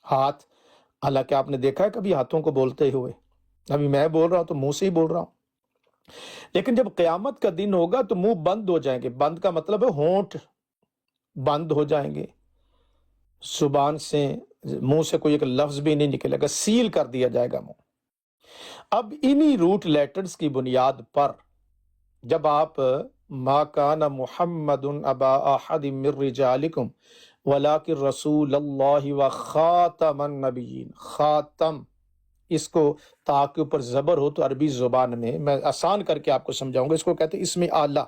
ہاتھ، حالانکہ آپ نے دیکھا ہے کبھی ہاتھوں کو بولتے ہوئے؟ ابھی میں بول رہا ہوں تو منہ سے ہی بول رہا ہوں، لیکن جب قیامت کا دن ہوگا تو منہ بند ہو جائیں گے۔ بند کا مطلب ہے ہونٹ بند ہو جائیں گے، زبان سے، منہ سے کوئی ایک لفظ بھی نہیں نکلے گا، سیل کر دیا جائے گا منہ۔ اب انہی روٹ لیٹرز کی بنیاد پر جب آپ ما کان محمد ابا احد من رجالکم ولکن رسول اللہ و خاتم النبیین، خاتم، اس کو تا کے اوپر زبر ہو تو عربی زبان میں آسان کر کے آپ کو سمجھاؤں گا، اس کو کہتے ہیں اسم اعلیٰ۔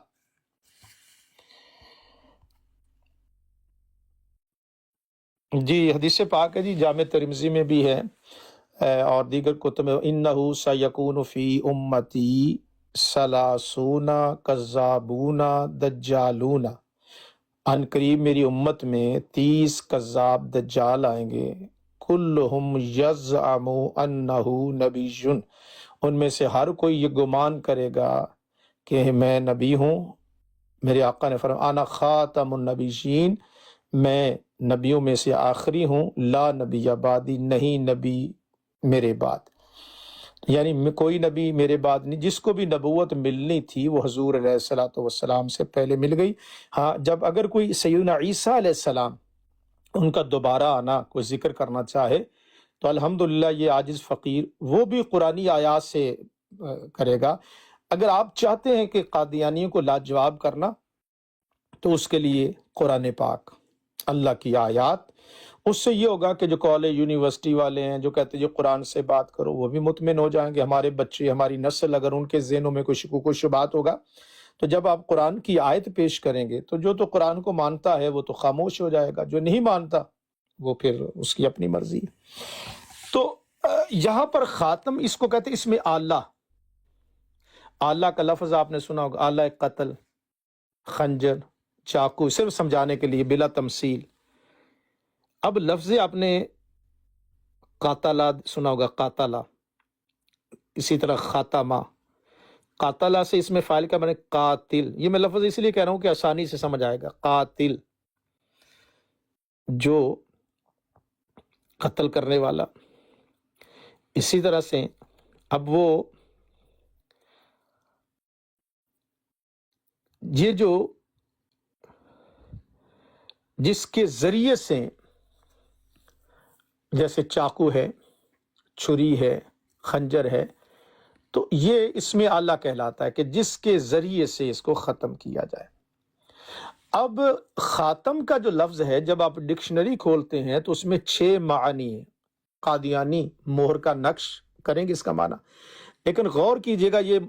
جی حدیث پاک ہے جی، جامع ترمذی میں بھی ہے اور دیگر کتب میں، انہ سیکون فی امتی ثلاثون کذابون دجالون، ان قریب میری امت میں 30 کذاب دجال آئیں گے، کلہم یزعم انہ نبی، ان میں سے ہر کوئی یہ گمان کرے گا کہ میں نبی ہوں۔ میرے آقا نے فرمایا انا خاتم النبیین، میں نبیوں میں سے آخری ہوں، لا نبی بعدی، نہیں نبی میرے بعد، یعنی کوئی نبی میرے بعد نہیں۔ جس کو بھی نبوت ملنی تھی وہ حضور علیہ الصلوۃ والسلام سے پہلے مل گئی۔ ہاں، جب اگر کوئی سیدنا عیسیٰ علیہ السلام ان کا دوبارہ آنا کوئی ذکر کرنا چاہے تو الحمدللہ یہ عاجز فقیر وہ بھی قرآنی آیات سے کرے گا۔ اگر آپ چاہتے ہیں کہ قادیانیوں کو لاجواب کرنا تو اس کے لیے قرآن پاک، اللہ کی آیات، اس سے یہ ہوگا کہ جو کالج یونیورسٹی والے ہیں جو کہتے ہیں جو قرآن سے بات کرو، وہ بھی مطمئن ہو جائیں گے۔ ہمارے بچے، ہماری نسل، اگر ان کے ذہنوں میں کوئی شکوک و شبہات ہوگا تو جب آپ قرآن کی آیت پیش کریں گے تو جو تو قرآن کو مانتا ہے وہ تو خاموش ہو جائے گا، جو نہیں مانتا وہ پھر اس کی اپنی مرضی۔ تو یہاں پر خاتم اس کو کہتے ہیں اس میں آلہ۔ آلہ کا لفظ آپ نے سنا ہوگا، آلہ قتل، خنجر، چاقو، صرف سمجھانے کے لیے بلا تمثیل۔ اب لفظ آپ نے قاتلہ سنا ہوگا، قاتلہ، اسی طرح خاتمہ، قاتلہ سے اس میں فاعل کا معنی قاتل، یہ میں لفظ اس لیے کہہ رہا ہوں کہ آسانی سے سمجھ آئے گا، قاتل جو قتل کرنے والا۔ اسی طرح سے اب وہ یہ جو جس کے ذریعے سے، جیسے چاقو ہے، چھری ہے، خنجر ہے، تو یہ اس میں آلہ کہلاتا ہے کہ جس کے ذریعے سے اس کو ختم کیا جائے۔ اب خاتم کا جو لفظ ہے جب آپ ڈکشنری کھولتے ہیں تو اس میں 6 معنی ہیں۔ قادیانی مہر کا نقش کریں گے اس کا معنی، لیکن غور کیجئے گا، یہ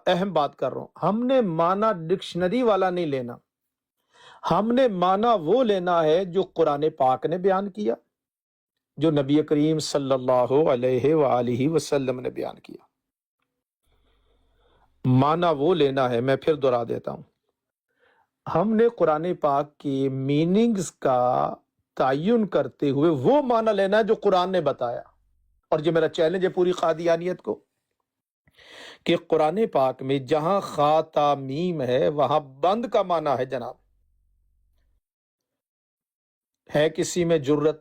اہم بات کر رہا ہوں، ہم نے معنی ڈکشنری والا نہیں لینا، ہم نے معنی وہ لینا ہے جو قرآن پاک نے بیان کیا، جو نبی کریم صلی اللہ علیہ وآلہ وسلم نے بیان کیا، معنی وہ لینا ہے۔ میں پھر دہرا دیتا ہوں، ہم نے قرآن پاک کی میننگز کا تعین کرتے ہوئے وہ معنی لینا ہے جو قرآن نے بتایا۔ اور یہ میرا چیلنج ہے پوری قادیانیت کو کہ قرآن پاک میں جہاں خا تا میم ہے وہاں بند کا معنی ہے جناب۔ ہے کسی میں جرت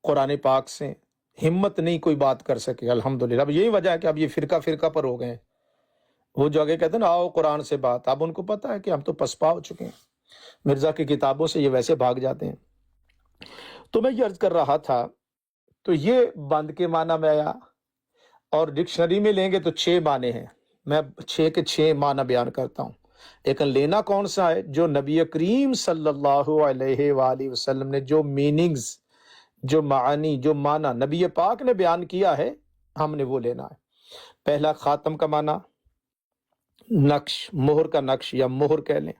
قرآن پاک سے ہمت نہیں کوئی بات کر سکے، الحمدللہ۔ اب یہی وجہ ہے کہ اب یہ فرقہ پر ہو گئے ہیں، وہ جو آگے کہتے ہیں نا آؤ قرآن سے بات، اب ان کو پتہ ہے کہ ہم تو پسپا ہو چکے ہیں، مرزا کی کتابوں سے یہ ویسے بھاگ جاتے ہیں۔ تو میں یہ عرض کر رہا تھا، تو یہ بند کے معنی میں آیا، اور ڈکشنری میں لیں گے تو 6 معنی ہیں، میں 6 کے 6 معنی بیان کرتا ہوں، لیکن لینا کون سا ہے؟ جو نبی کریم صلی اللہ علیہ وآلہ وسلم نے جو میننگز، جو معانی، جو معنی نبی پاک نے بیان کیا ہے، ہم نے وہ لینا ہے۔ پہلا خاتم کا معنی نقش، مہر کا نقش یا مہر کہہ لیں،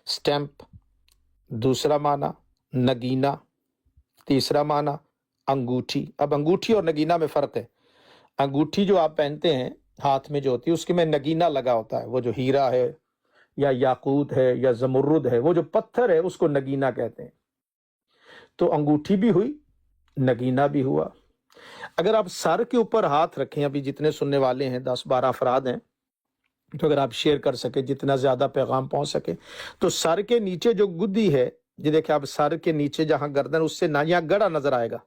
سٹیمپ۔ دوسرا معنی نگینہ۔ تیسرا معنی انگوٹھی۔ اب انگوٹھی اور نگینہ میں فرق ہے، انگوٹھی جو آپ پہنتے ہیں ہاتھ میں جو ہوتی ہے اس کے میں نگینہ لگا ہوتا ہے، وہ جو ہیرا ہے یا یاقوت ہے یا زمرد ہے، وہ جو پتھر ہے اس کو نگینہ کہتے ہیں۔ تو انگوٹھی بھی ہوئی، نگینہ بھی ہوا۔ اگر آپ سر کے اوپر ہاتھ رکھیں، ابھی جتنے سننے والے ہیں 10-12 افراد ہیں، تو اگر آپ شیئر کر سکے جتنا زیادہ پیغام پہنچ سکے، تو سر کے نیچے جو گدی ہے یہ دیکھیں اب سر کے نیچے جہاں گردن اس سے نہ یہاں گڑا نظر آئے گا،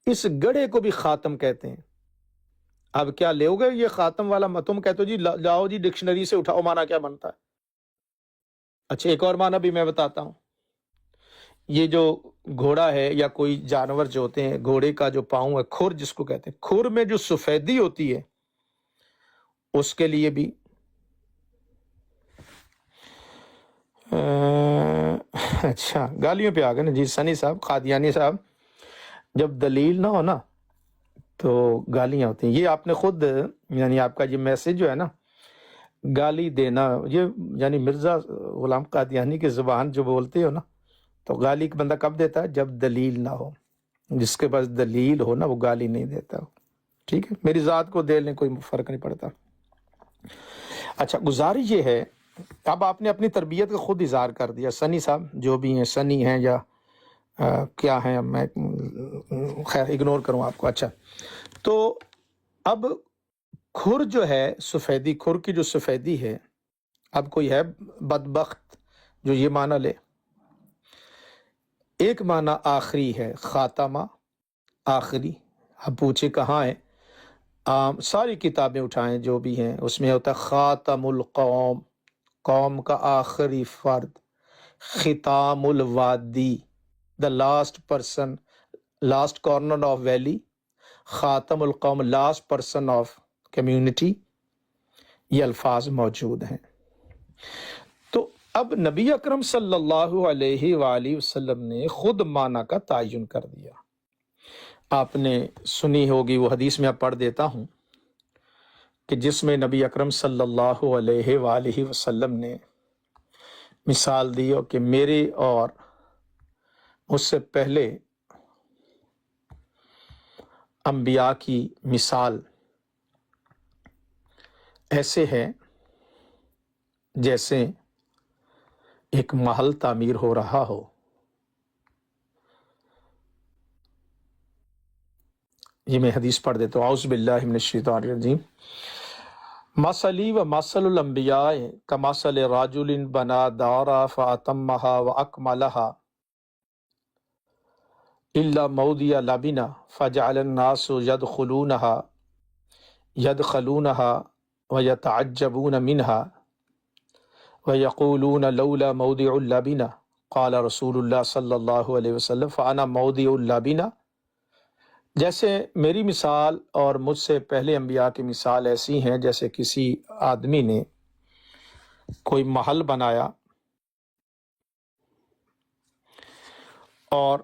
اس گڑے کو بھی خاتم کہتے ہیں۔ اب کیا لے گے یہ خاتم والا تم کہتے ہو جی لاؤ جی ڈکشنری سے اٹھاؤ معنی کیا بنتا ہے۔ اچھا ایک اور معنی بھی میں بتاتا ہوں۔ یہ جو گھوڑا ہے یا کوئی جانور جو ہوتے ہیں، گھوڑے کا جو پاؤں ہے، کھر جس کو کہتے ہیں، کھر میں جو سفیدی ہوتی ہے اس کے لیے بھی اچھا گالیوں پہ آ گئے نا جی سنی صاحب، قادیانی صاحب، جب دلیل نہ ہو نا تو گالیاں ہوتی ہیں۔ یہ آپ نے خود یعنی آپ کا یہ میسج جو ہے نا گالی دینا، یہ یعنی مرزا غلام قادیانی کی زبان جو بولتے ہو نا، تو گالی بندہ کب دیتا ہے؟ جب دلیل نہ ہو۔ جس کے پاس دلیل ہو نا وہ گالی نہیں دیتا، ٹھیک ہے؟ میری ذات کو دے لیں کوئی فرق نہیں پڑتا۔ اچھا گزارش یہ ہے، اب آپ نے اپنی تربیت کا خود اظہار کر دیا، سنی صاحب جو بھی ہیں، سنی ہیں یا کیا ہیں، میں خیر اگنور کروں آپ کو۔ اچھا تو اب کھر جو ہے سفیدی، کھر کی جو سفیدی ہے، اب کوئی ہے بدبخت جو یہ معنی لے۔ ایک معنی آخری ہے، خاتمہ آخری۔ اب پوچھے کہاں ہے؟ ساری کتابیں اٹھائیں جو بھی ہیں، اس میں ہوتا ہے خاتم القوم، قوم کا آخری فرد، ختام الوادی، the last person, last corner of valley, خاتم القوم، لاسٹ پرسن آف کمیونٹی، یہ الفاظ موجود ہیں۔ تو اب نبی اکرم صلی اللہ علیہ وآلہ وسلم نے خود معنی کا تعین کر دیا۔ آپ نے سنی ہوگی وہ حدیث میں اب پڑھ دیتا ہوں کہ جس میں نبی اکرم صلی اللہ علیہ وآلہ وسلم نے مثال دی کہ میرے اور مجھ سے پہلے انبیاء کی مثال ایسے ہے جیسے ایک محل تعمیر ہو رہا ہو۔ یہ میں حدیث پڑھ دیتا ہوں، اعوذ باللہ من الشیطان الرجیم۔ مثلی و مثل الانبیاء کمثل رجل بنا دارا فاتمها واکملها الا موضع لبنہ فجعل الناس يدخلونها ويتعجبون منها ويقولون لولا موضع اللبنہ قال رسول اللہ صلی اللہ علیہ وسلم فانا موضع اللبنہ۔ جیسے میری مثال اور مجھ سے پہلے انبیاء کی مثال ایسی ہیں جیسے کسی آدمی نے کوئی محل بنایا اور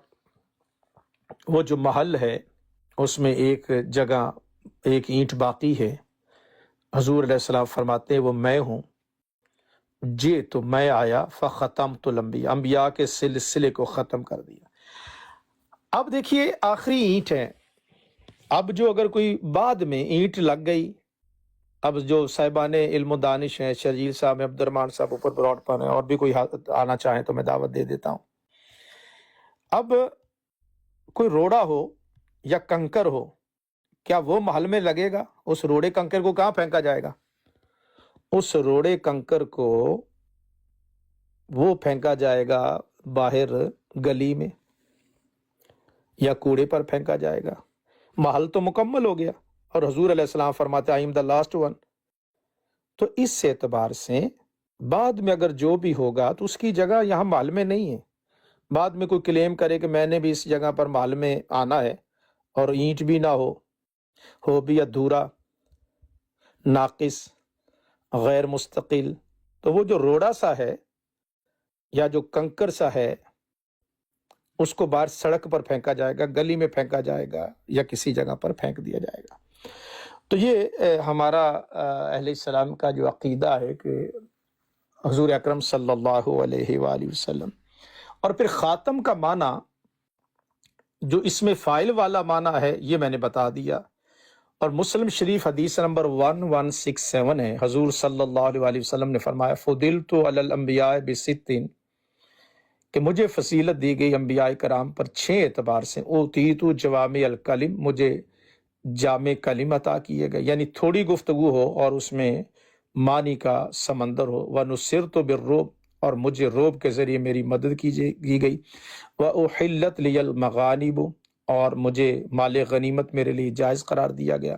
وہ جو محل ہے اس میں ایک جگہ ایک اینٹ باقی ہے۔ حضور علیہ السلام فرماتے ہیں وہ میں ہوں، جی تو میں آیا فختمت الانبیاء، انبیاء کے سلسلے کو ختم کر دیا۔ اب دیکھیے آخری اینٹ ہے، اب جو اگر کوئی بعد میں اینٹ لگ گئی، اب جو صاحبان علم و دانش ہیں، شرجیل صاحب، عبد الرحمان صاحب اوپر براڈ پر ہیں، اور بھی کوئی آنا چاہیں تو میں دعوت دے دیتا ہوں۔ اب کوئی روڑا ہو یا کنکر ہو، کیا وہ محل میں لگے گا؟ اس روڑے کنکر کو کہاں پھینکا جائے گا؟ اس روڑے کنکر کو وہ پھینکا جائے گا باہر گلی میں یا کوڑے پر پھینکا جائے گا۔ محل تو مکمل ہو گیا، اور حضور علیہ السلام فرماتے I am the last one. تو اس اعتبار سے بعد میں اگر جو بھی ہوگا تو اس کی جگہ یہاں محل میں نہیں ہے۔ بعد میں کوئی کلیم کرے کہ میں نے بھی اس جگہ پر محل میں آنا ہے اور اینٹ بھی نہ ہو بھی ادھورا، ناقص، غیر مستقل، تو وہ جو روڑا سا ہے یا جو کنکر سا ہے اس کو باہر سڑک پر پھینکا جائے گا، گلی میں پھینکا جائے گا یا کسی جگہ پر پھینک دیا جائے گا۔ تو یہ ہمارا اہل السلام کا جو عقیدہ ہے کہ حضور اکرم صلی اللہ علیہ وآلہ وسلم، اور پھر خاتم کا معنی جو اس میں فائل والا معنی ہے یہ میں نے بتا دیا۔ اور مسلم شریف حدیث نمبر 1167 ہے، حضور صلی اللہ علیہ وسلم نے فرمایا فضلت علی الانبیاء ب6، کہ مجھے فضیلت دی گئی انبیاء کرام پر 6 اعتبار سے۔ اوتیت جوامع الکلم، مجھے جامع کلم عطا کیے گئے، یعنی تھوڑی گفتگو ہو اور اس میں معنی کا سمندر ہو۔ ونصرت بالرعب، اور مجھے روب کے ذریعے میری مدد کی گئی، وَأُحِلَّتْ لِيَ الْمَغَانِمُ اور مجھے مال غنیمت میرے لیے جائز قرار دیا گیا،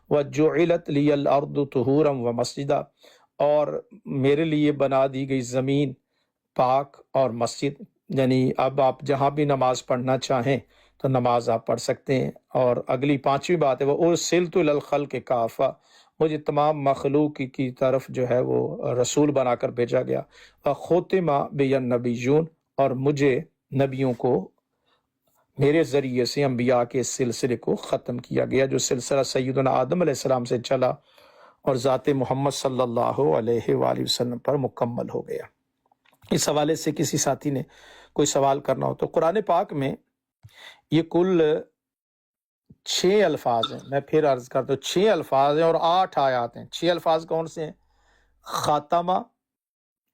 وَجُعِلَتْ لِيَ الْأَرْضُ طُهُورًا وَمَسْجِدًا اور میرے لیے بنا دی گئی زمین پاک اور مسجد، یعنی اب آپ جہاں بھی نماز پڑھنا چاہیں تو نماز آپ پڑھ سکتے ہیں۔ اور اگلی پانچویں بات ہے وہ اُرسِلْتُ إِلَى الْخَلْقِ كَافَّةً مجھے تمام مخلوق کی طرف جو ہے وہ رسول بنا کر بھیجا گیا، وَخُتِمَ بِيَ النَّبِيُّونَ اور مجھے نبیوں کو میرے ذریعے سے انبیاء کے سلسلے کو ختم کیا گیا، جو سلسلہ سیدنا آدم علیہ السلام سے چلا اور ذات محمد صلی اللہ علیہ وآلہ وسلم پر مکمل ہو گیا۔ اس حوالے سے کسی ساتھی نے کوئی سوال کرنا ہو تو قرآن پاک میں یہ کل 6 الفاظ ہیں، میں پھر عرض کرتا ہوں 6 الفاظ ہیں اور 8 آیات ہیں۔ 6 الفاظ کون سے ہیں؟ خاتمہ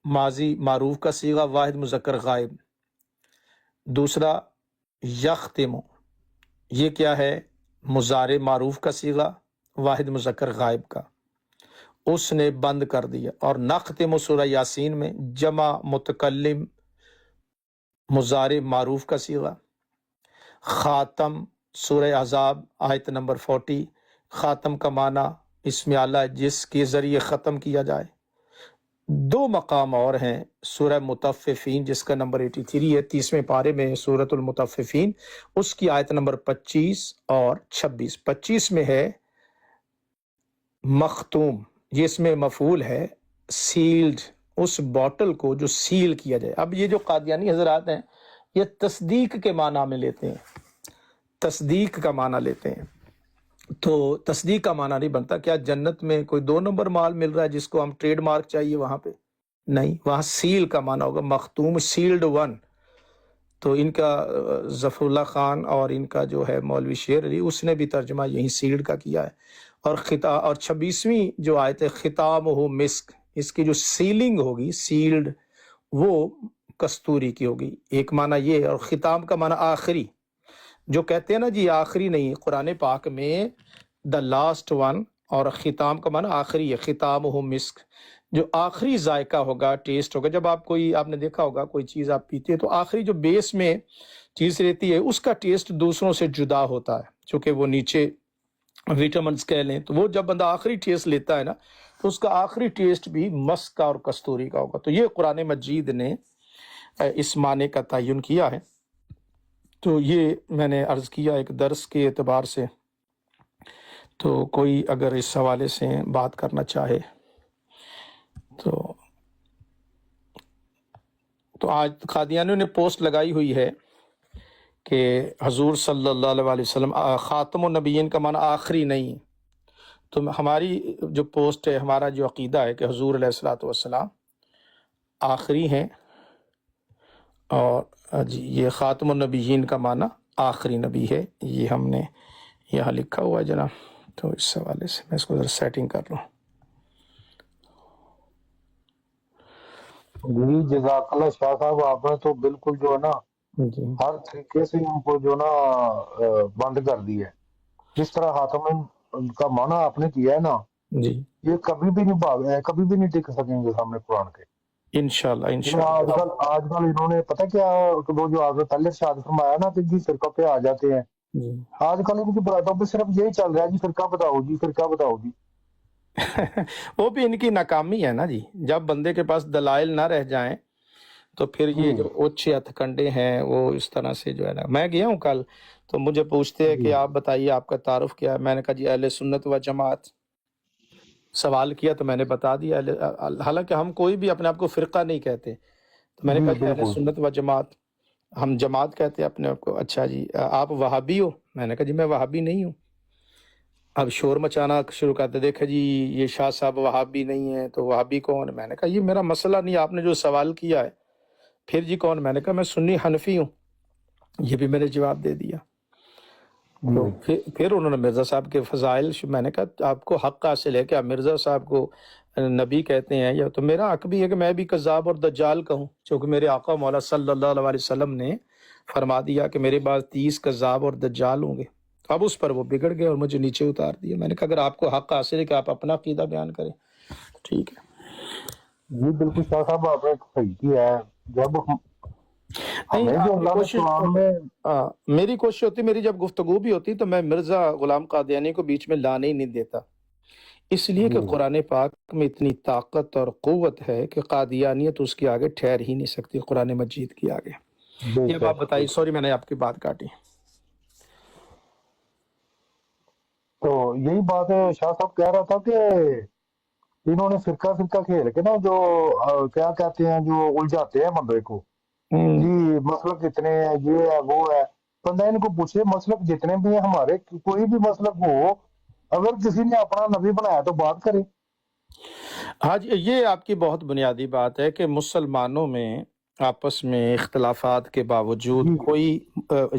ماضی معروف کا صیغہ واحد مذکر غائب، دوسرا یختم یہ کیا ہے؟ مضارع معروف کا صیغہ واحد مذکر غائب کا، اس نے بند کر دیا۔ اور نختم سورہ یاسین میں جمع متکلم مضارع معروف کا صیغہ۔ خاتم سورہ احزاب آیت نمبر 40، خاتم کا معنی اسم اعلیٰ ہے جس کے ذریعے ختم کیا جائے۔ 2 مقام اور ہیں، سورہ مطففین جس کا نمبر 83 ہے، 30ویں پارے میں سورۃ المطففین، اس کی آیت نمبر 25 اور 26۔ 25 میں ہے مختوم، یہ اس میں مفعول ہے، سیلڈ، اس باٹل کو جو سیل کیا جائے۔ اب یہ جو قادیانی حضرات ہیں یہ تصدیق کے معنی میں لیتے ہیں، تصدیق کا معنی لیتے ہیں، تو تصدیق کا معنی نہیں بنتا۔ کیا جنت میں کوئی 2 نمبر مال مل رہا ہے جس کو ہم ٹریڈ مارک چاہیے وہاں پہ؟ نہیں، وہاں سیل کا معنی ہوگا، مختوم سیلڈ ون۔ تو ان کا ظفر اللہ خان اور ان کا جو ہے مولوی شیر علی اس نے بھی ترجمہ یہی سیلڈ کا کیا ہے۔ اور 26ویں جو آیت ہے ختامہ مسک، اس کی جو سیلنگ ہوگی سیلڈ وہ کستوری کی ہوگی، ایک معنی یہ ہے۔ اور ختام کا معنی آخری، جو کہتے ہیں نا جی آخری نہیں، قرآن پاک میں دا لاسٹ ون، اور ختام کا معنی آخری ہے، ختامہ مسک، جو آخری ذائقہ ہوگا، ٹیسٹ ہوگا۔ جب آپ نے دیکھا ہوگا کوئی چیز آپ پیتے ہیں تو آخری جو بیس میں چیز رہتی ہے اس کا ٹیسٹ دوسروں سے جدا ہوتا ہے، چونکہ وہ نیچے وٹامنس کہہ لیں، تو وہ جب بندہ آخری ٹیسٹ لیتا ہے نا تو اس کا آخری ٹیسٹ بھی مسک کا اور کستوری کا ہوگا۔ تو یہ قرآن مجید نے اس معنی کا تعین کیا ہے۔ تو یہ میں نے عرض کیا ایک درس کے اعتبار سے، تو کوئی اگر اس حوالے سے بات کرنا چاہے تو آج قادیانیوں نے پوسٹ لگائی ہوئی ہے کہ حضور صلی اللہ علیہ وسلم خاتم النبیین کا معنی آخری نہیں، تو ہماری جو پوسٹ ہے، ہمارا جو عقیدہ ہے کہ حضور علیہ الصلوۃ والسلام آخری ہیں، اور جی یہ خاتم النبیین کا معنی آخری نبی ہے، یہ ہم نے یہاں لکھا ہوا ہے جناب۔ تو اس حوالے سے میں اس کو ذرا سیٹنگ کر لوں۔ جی جزاک اللہ شاہ صاحب، آپ نے تو بالکل جو ہے نا جی ہر طریقے سے ان کو جو نا بند کر دی ہے۔ جس طرح خاتم کا معنی آپ نے کیا ہے نا، جی یہ کبھی بھی نہیں کبھی بھی نہیں ٹک سکیں گے سامنے قرآن کے۔ انشاءاللہ آج انشاءاللہ۔ کل انہوں نے پتہ کیا وہ جو آپ نے پہلے شاد فرمایا نا کہ جی فرقہ پہ آ جاتے ہیں، جی آج کل ان کی برادوں پہ صرف یہی چل رہا ہے، جی فرقہ بتاؤ جی، فرقہ بتاؤ جی۔ وہ بھی ان کی ناکامی ہے نا جی، جب بندے کے پاس دلائل نہ رہ جائیں تو پھر یہ جو اوچھے ہتھ کنڈے ہیں وہ اس طرح سے جو ہے نا۔ میں گیا ہوں کل تو مجھے پوچھتے ہیں کہ آپ بتائیے آپ کا تعارف کیا ہے، میں نے کہا جی اہل سنت و جماعت۔ سوال کیا تو میں نے بتا دیا، حالانکہ ہم کوئی بھی اپنے آپ کو فرقہ نہیں کہتے، تو میں نے کہا جی اہل سنت و جماعت، ہم جماعت کہتے ہیں اپنے آپ کو۔ اچھا جی آپ وہابی ہو؟ میں نے کہا جی میں وہابی نہیں ہوں۔ اب شور مچانا شروع کرتے، دیکھا جی یہ شاہ صاحب وہابی نہیں ہیں تو وہابی کون ہے؟ میں نے کہا یہ میرا مسئلہ نہیں، آپ نے جو سوال کیا ہے۔ پھر جی کون؟ میں نے کہا میں سنی حنفی ہوں، یہ بھی میں نے جواب دے دیا۔ تو پھر انہوں نے مرزا صاحب کے فضائل، میں نے کہا آپ کو حق حاصل ہے کہ آپ مرزا صاحب کو نبی کہتے ہیں، یا تو میرا حق بھی ہے کہ میں بھی کذاب اور دجال کہوں، چونکہ میرے آقا مولا صلی اللہ علیہ وسلم نے فرما دیا کہ میرے بعد 30 کذاب اور دجال ہوں گے۔ اب اس پر وہ بگڑ گئے اور مجھے نیچے اتار دیا۔ میں نے کہا اگر آپ کو حق حاصل ہے کہ آپ اپنا عقیدہ بیان کریں، ٹھیک ہے۔ جی بالکل شاہ صاحب آپ نے صحیح کیا ہے. جب نہیں، ہمیں جو آپ کی اللہ نے کوشش قرآن میں میری کوشش ہوتی، میری جب گفتگو بھی ہوتی تو میں مرزا غلام قادیانی کو بیچ میں لانے ہی نہیں دیتا، اس لیے کہ جی قرآن پاک میں اتنی طاقت اور قوت ہے کہ قادیانیت اس کے آگے ٹھہر ہی نہیں سکتی، قرآن مجید کے آگے. بے یہ بات شک بتائی، سوری میں نے آپ کی بات کاٹی. تو یہی بات ہے. شاہ صاحب کہہ رہا تھا کہ انہوں نے فرقہ فرقہ کھیل کے نا جو کیا کہتے ہیں جو الجھاتے ہیں بندے کو. ہوں. جی مسلک کتنے ہیں، یہ ہے وہ ہے. بندہ ان کو پوچھے مسلک جتنے بھی ہیں ہمارے، کوئی بھی مسلک ہو، اگر کسی نے اپنا نبی بنایا تو بات کرے. ہاں جی، یہ آپ کی بہت بنیادی بات ہے کہ مسلمانوں میں آپس میں اختلافات کے باوجود جی کوئی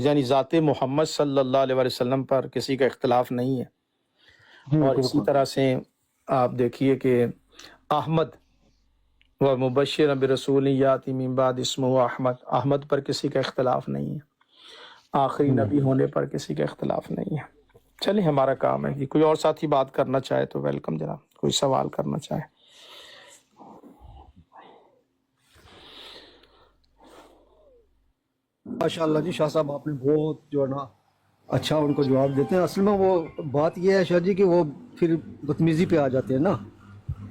یعنی ذات محمد صلی اللہ علیہ وسلم پر کسی کا اختلاف نہیں ہے. جی اور اسی بالکل. طرح سے آپ دیکھیے کہ احمد و مبشر برسول یاتی من بعد اسمہ احمد، احمد پر کسی کا اختلاف نہیں ہے، آخری جی نبی ہونے پر کسی کا اختلاف نہیں ہے. چلیے ہمارا کام ہے کہ کوئی اور ساتھی بات کرنا چاہے تو ویلکم جناب، کوئی سوال کرنا چاہے. ماشاء اللہ جی، شاہ صاحب آپ نے بہت جو ہے نا اچھا ان کو جواب دیتے ہیں. اصل میں وہ بات یہ ہے شاہ جی کہ وہ پھر بدتمیزی پہ آ جاتے ہیں نا،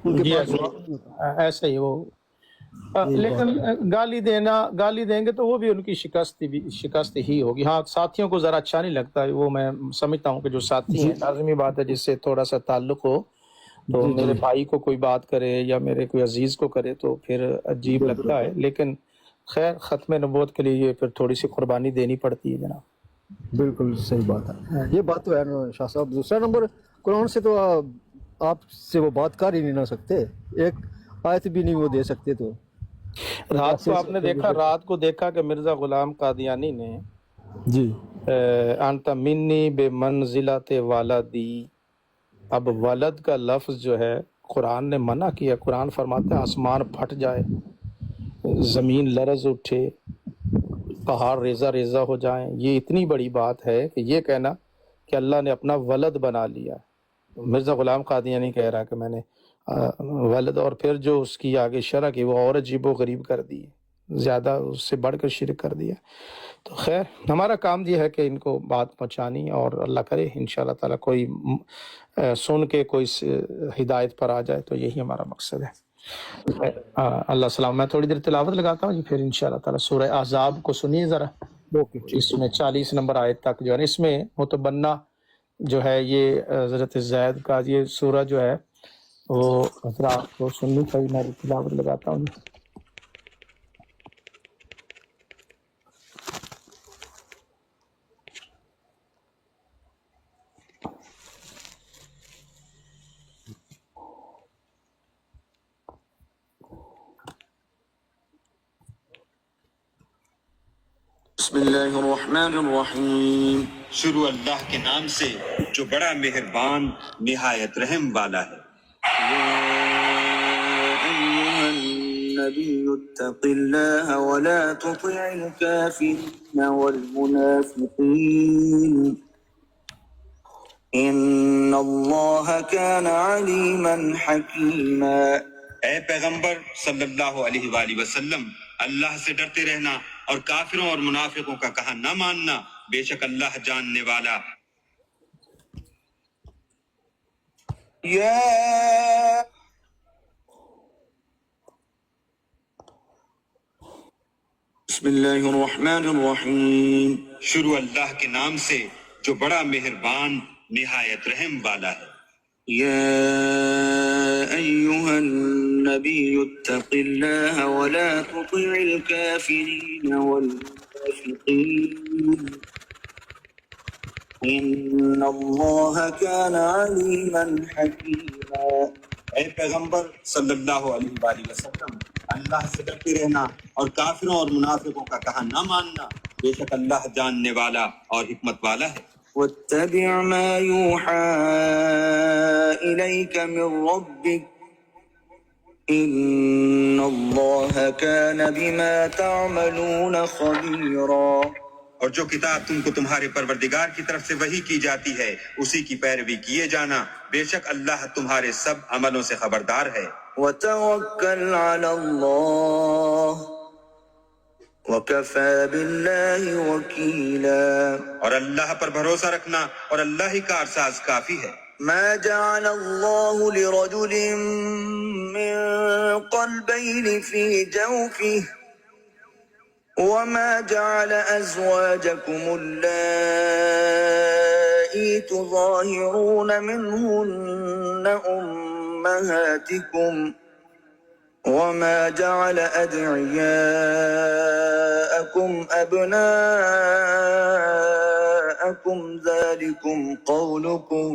ان کے جی پاس جواب نہیں ہوتا. ایسے ہی وہ یہی بات لیکن گالی دیں گے تو وہ بھی ان کی شکست ہی ہوگی. ہاں ساتھیوں کو ذرا اچھا نہیں لگتا ہے، وہ میں سمجھتا ہوں کہ جو ساتھی جی ہیں لازمی بات ہے جس سے تھوڑا سا تعلق ہو تو جی میرے جی بھائی کو کوئی بات کرے یا میرے کوئی عزیز کو کرے تو پھر عجیب بالکل لگتا ہے. لیکن خیر ختم نبوت کے لیے پھر تھوڑی سی قربانی دینی پڑتی ہے جناب. بالکل صحیح بات ہے. یہ بات تو ہے نا شاہ صاحب. دوسرا نمبر، قرآن سے تو آپ سے وہ بات کر ہی نہیں نہ سکتے، ایک آیت بھی نہیں وہ دے سکتے. تو رات کو ایسے آپ نے دیکھا، کہ مرزا غلام قادیانی نے جی انت منی بے منزلت والدی، اب ولد کا لفظ جو ہے قرآن نے منع کیا. قرآن فرماتا ہے آسمان پھٹ جائے، زمین لرز اٹھے، پہاڑ ریزہ ریزہ ہو جائیں، یہ اتنی بڑی بات ہے کہ یہ کہنا کہ اللہ نے اپنا ولد بنا لیا. مرزا غلام قادیانی کہہ رہا کہ میں نے ولد، اور پھر جو اس کی آگے شرح کی وہ اور عجیب و غریب کر دی، زیادہ اس سے بڑھ کر شرک کر دیا. تو خیر ہمارا کام یہ ہے کہ ان کو بات پہنچانی، اور اللہ کرے انشاءاللہ تعالیٰ کوئی سن کے کوئی ہدایت پر آ جائے تو یہی ہمارا مقصد ہے. اللہ السلام. میں تھوڑی دیر تلاوت لگاتا ہوں جی، پھر انشاءاللہ تعالیٰ سورہ احزاب کو سنیے ذرا. اوکے ٹھیک اس ہے. میں 40 نمبر آیت تک جو ہے اس میں متبنہ جو ہے یہ حضرت زید کا یہ سورہ جو ہے وہ حضرات کو سننی چاہیے. میں تلاوت لگاتا ہوں. بسم اللہ الرحمن الرحیم. شروع اللہ کے نام سے جو بڑا مہربان نہایت رحم والا ہے. أيها النبي اتق الله ولا تطع الكافرين والمنافقين إن الله كان عليما حكيما. اے پیغمبر صلی اللہ علیہ وآلہ وسلم، اللہ سے ڈرتے رہنا اور کافروں اور منافقوں کا کہا نہ ماننا، بے شک اللہ جاننے والا. یا بسم اللہ الرحمن الرحیم. شروع اللہ کے نام سے جو بڑا مہربان نہایت رحم والا ہے. يا أيها النبي اتق الله ولا تطع الكافرين والمنافقين إن الله كان عليما حكيما. اے پیغمبر صلی اللہ علیہ وآلہ وسلم، اللہ سے ڈرتے رہنا اور کافروں اور منافقوں کا کہا نہ ماننا، بے شک اللہ جاننے والا اور حکمت والا ہے. واتبع ما يوحى إليك من ربك إن الله كان بما تعملون خبيرا. اور جو کتاب تم کو تمہارے پروردگار کی طرف سے وحی کی جاتی ہے اسی کی پیروی کیے جانا، بے شک اللہ تمہارے سب عملوں سے خبردار ہے. وتوكل على الله وكفى بالله وكيلا. اور اللہ پر بھروسہ رکھنا اور اللہ ہی کارساز کافی ہے. ما جعل الله لرجل من قلبين في جوفه وما جعل أزواجكم اللائي تظاهرون منهن أمهاتكم وما جعل أدعياءكم أبناءكم ذلكم قولكم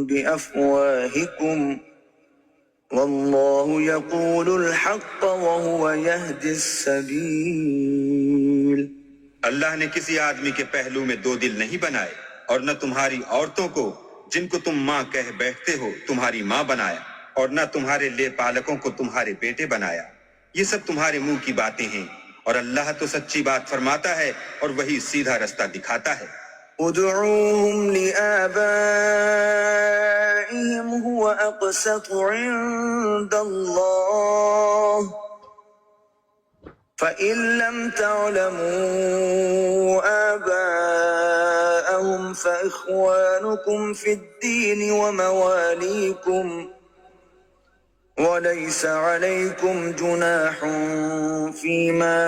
بأفواهكم والله يقول الحق وهو يهدي السبيل. اللہ نے کسی آدمی کے پہلو میں دو دل نہیں بنائے اور نہ تمہاری عورتوں کو جن کو تم ماں کہہ بیٹھتے ہو تمہاری ماں بنایا اور نہ تمہارے لے پالکوں کو تمہارے بیٹے بنایا. یہ سب تمہارے منہ کی باتیں ہیں اور اللہ تو سچی بات فرماتا ہے اور وہی سیدھا رستہ دکھاتا ہے. ادعوهم لآبائهم هو أقسط عند الله فإن لم تعلموا آباءهم فإخوانكم في الدين ومواليكم وليس عليكم جناح فيما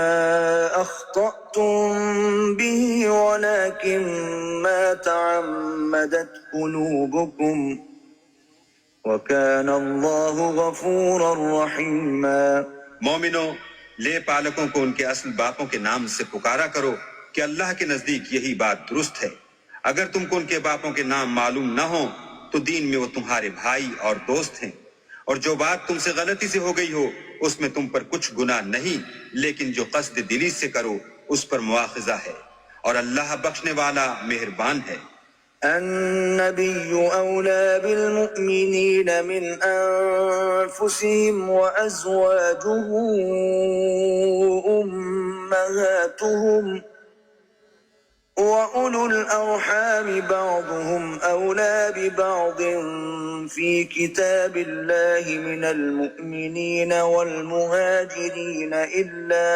أخطأتم به ولكن ما تعمدت قلوبكم وكان الله غفورا رحيما. مومنو، لے پالکوں کو ان کے اصل باپوں کے نام سے پکارا کرو کہ اللہ کے نزدیک یہی بات درست ہے. اگر تم کو ان کے باپوں کے نام معلوم نہ ہوں تو دین میں وہ تمہارے بھائی اور دوست ہیں، اور جو بات تم سے غلطی سے ہو گئی ہو اس میں تم پر کچھ گناہ نہیں، لیکن جو قصد دلی سے کرو اس پر مواخذہ ہے، اور اللہ بخشنے والا مہربان ہے. النبي أولى بالمؤمنين من أنفسهم وأزواجه أمهاتهم وأولو الأرحام بعضهم أولى ببعض في كتاب الله من المؤمنين والمهاجرين إلا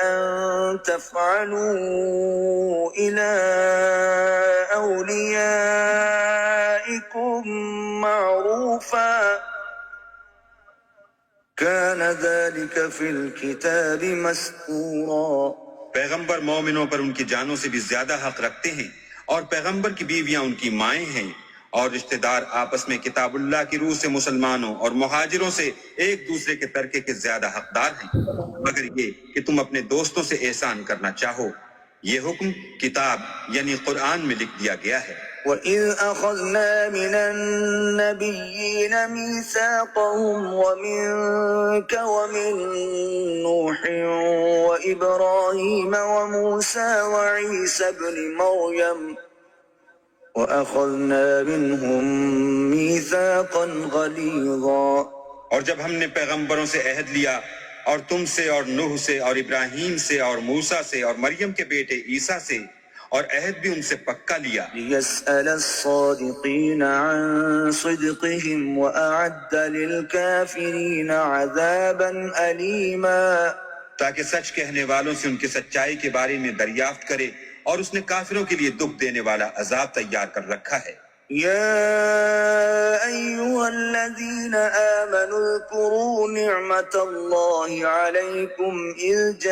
أن تفعلوا إلى أوليائكم معروفا كان ذلك في الكتاب مسطورا. پیغمبر مومنوں پر ان کی جانوں سے بھی زیادہ حق رکھتے ہیں، اور پیغمبر کی بیویاں ان کی مائیں ہیں، اور رشتہ دار آپس میں کتاب اللہ کی روح سے مسلمانوں اور مہاجروں سے ایک دوسرے کے ترکے کے زیادہ حقدار ہیں، مگر یہ کہ تم اپنے دوستوں سے احسان کرنا چاہو. یہ حکم کتاب یعنی قرآن میں لکھ دیا گیا ہے. وَإِذْ أَخَذْنَا مِنَ النَّبِيِّينَ مِيثَاقَهُمْ وَمِنكَ وَمِن نُوحٍ وَإِبْرَاهِيمَ وَمُوسَى وَعِيسَى ابْنِ مَرْيَمَ وَأَخَذْنَا مِنْهُم مِيثَاقًا غَلِيظًا. اور جب ہم نے پیغمبروں سے عہد لیا، اور تم سے اور نوح سے اور ابراہیم سے اور موسیٰ سے اور مریم کے بیٹے عیسیٰ سے، اور عہد بھی ان سے پکا لیا، لِيَسْأَلَ الصَّادِقِينَ عَن صِدْقِهِمْ وَأَعَدَّ لِلْكَافِرِينَ عَذَابًا أَلِيمًا. تاکہ سچ کہنے والوں سے ان کی سچائی کے بارے میں دریافت کرے، اور اس نے کافروں کے لیے دکھ دینے والا عذاب تیار کر رکھا ہے. يا أيها الذين آمنوا اذكروا نعمة الله عليكم إذ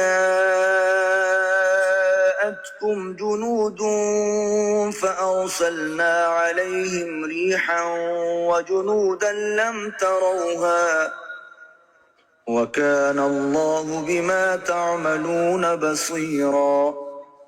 جاءتكم جنود فأرسلنا عليهم ريحا وجنودا لم تروها وكان الله بما تعملون بصيرا.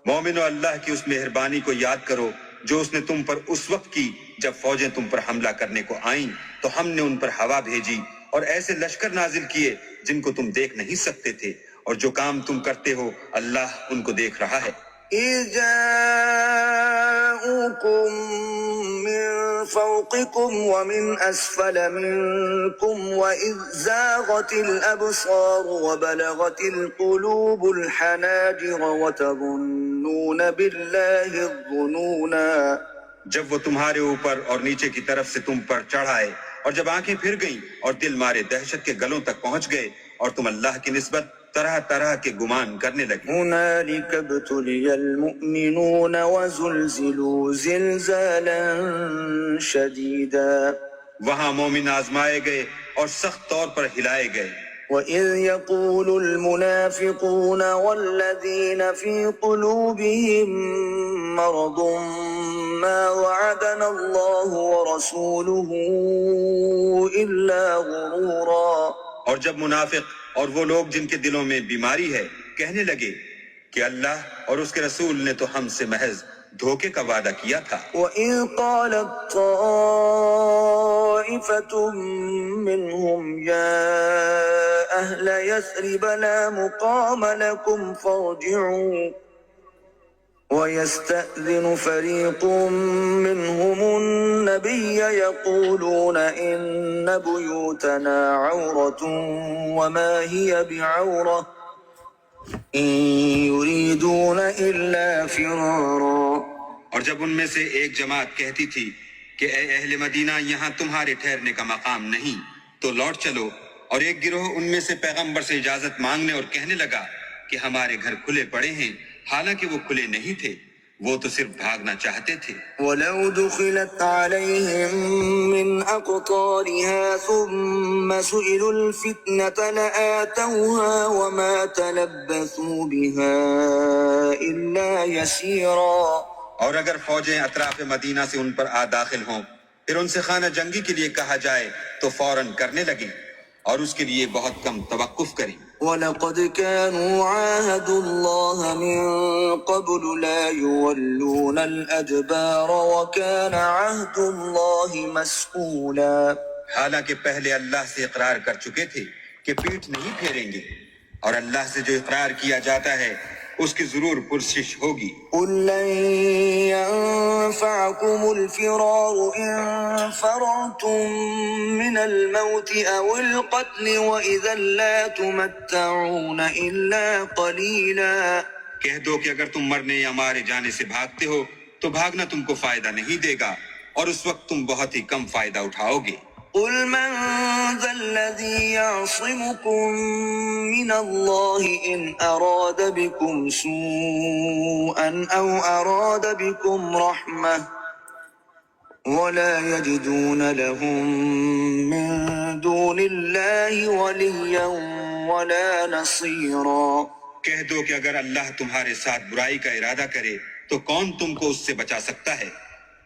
مومنو، اللہ کی اس مہربانی کو یاد کرو جو اس نے تم پر اس وقت کی جب فوجیں تم پر حملہ کرنے کو آئیں تو ہم نے ان پر ہوا بھیجی اور ایسے لشکر نازل کیے جن کو تم دیکھ نہیں سکتے تھے، اور جو کام تم کرتے ہو اللہ ان کو دیکھ رہا ہے. إذ جاءوكم من فوقكم ومن أسفل منكم وإذ زاغت الأبصار وبلغت القلوب الحناجر وتظنون بالله الظنونا. جب وہ تمہارے اوپر اور نیچے کی طرف سے تم پر چڑھ آئے اور جب آنکھیں پھر گئیں اور دل مارے دہشت کے گلوں تک پہنچ گئے اور تم اللہ کی نسبت طرح طرح کے گمان کرنے لگے. هنالك ابتلي المؤمنون وزلزلوا زلزالا شديدا وہاں مومن آزمائے گئے اور سخت طور پر ہلائے گئے. وإذ يقول المنافقون والذين في قلوبهم مرض ما وعدنا الله ورسوله إلا غرورا. اور جب منافق اور وہ لوگ جن کے دلوں میں بیماری ہے کہنے لگے کہ اللہ اور اس کے رسول نے تو ہم سے محض دھوکے کا وعدہ کیا تھا. وإذ قالت طائفة منهم يا أهل يثرب لا مقام لكم فارجعوا ويستأذن فريق منهم النبي يقولون إن بيوتنا عورة وما هي بعورة إن يريدون إلا فرارا. اور جب ان میں سے ایک جماعت کہتی تھی کہ اے اہل مدینہ یہاں تمہارے ٹھہرنے کا مقام نہیں تو لوٹ چلو، اور ایک گروہ ان میں سے پیغمبر سے اجازت مانگنے اور کہنے لگا کہ ہمارے گھر کھلے پڑے ہیں، حالانکہ وہ کھلے نہیں تھے، وہ تو صرف بھاگنا چاہتے تھے. ولو دخلت عليهم من أقطارها ثم سئلوا الفتنة لآتوها وما تلبثوا بها إلا يسيرا. اور اگر فوجیں اطراف مدینہ سے ان پر آ داخل ہوں پھر ان سے خانہ جنگی کے لیے کہا جائے تو فوراً کرنے لگیں اور اس کے لیے بہت کم توقف کریں. وَلَقَدْ كَانُوا عَاهَدُوا اللَّهَ مِن قَبْلُ لَا يُوَلُّونَ الْأَدْبَارَ وَكَانَ عَهْدُ اللَّهِ مَسْئُولًا. حالانکہ پہلے اللہ سے اقرار کر چکے تھے کہ پیٹھ نہیں پھیریں گے، اور اللہ سے جو اقرار کیا جاتا ہے اس کی ضرور پرسش ہوگی. قُل لَّن يَنفَعَكُمُ الْفِرَارُ إِن فَرَرْتُم مِّنَ الْمَوْتِ أَوِ الْقَتْلِ وَإِذًا لَّا تُمَتَّعُونَ إِلَّا قَلِيلًا. کہہ دو کہ اگر تم مرنے یا مارے جانے سے بھاگتے ہو تو بھاگنا تم کو فائدہ نہیں دے گا، اور اس وقت تم بہت ہی کم فائدہ اٹھاؤ گے. قُلْ مَن ذَا الَّذِي يَعْصِمُكُم مِّنَ اللَّهِ إِنْ أَرَادَ بِكُمْ سُوءًا أَوْ أَرَادَ بِكُمْ رَحْمَةً وَلَا يَجِدُونَ لَهُم مِّن دُونِ اللَّهِ وَلِيًّا وَلَا نَصِيرًا. کہہ دو کہ اگر اللہ تمہارے ساتھ برائی کا ارادہ کرے تو کون تم کو اس سے بچا سکتا ہے،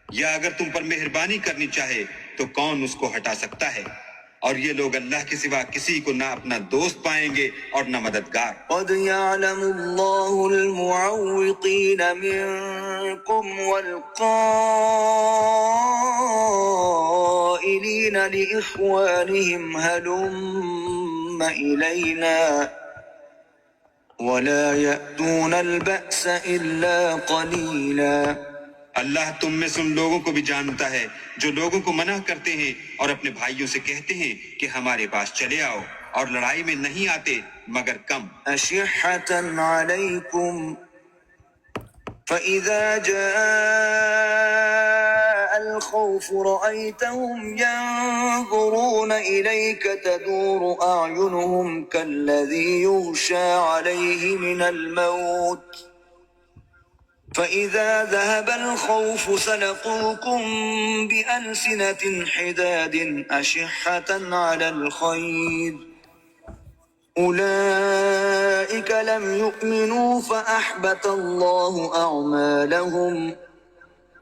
یا اگر تم پر مہربانی کرنی چاہے تو کون اس کو ہٹا سکتا ہے. اور یہ لوگ اللہ کے سوا کسی کو نہ اپنا دوست پائیں گے اور نہ مددگار. قد يعلم الله المعوقين منكم والقائلين لإخوانهم هلم إلينا ولا يأتون البأس إلا قليلا. اللہ تم میں سے ان لوگوں کو بھی جانتا ہے جو لوگوں کو منع کرتے ہیں اور اپنے بھائیوں سے کہتے ہیں کہ ہمارے پاس چلے آؤ، اور لڑائی میں نہیں آتے مگر کم. أشحة عليكم فإذا جاء الخوف رأيتهم ينظرون إليك تدور أعينهم كالذي يغشى عليه من الموت فإذا ذهب الخوف سلقوكم بألسنة حداد أشحة على الخير أولئك لم يؤمنوا فأحبط الله أعمالهم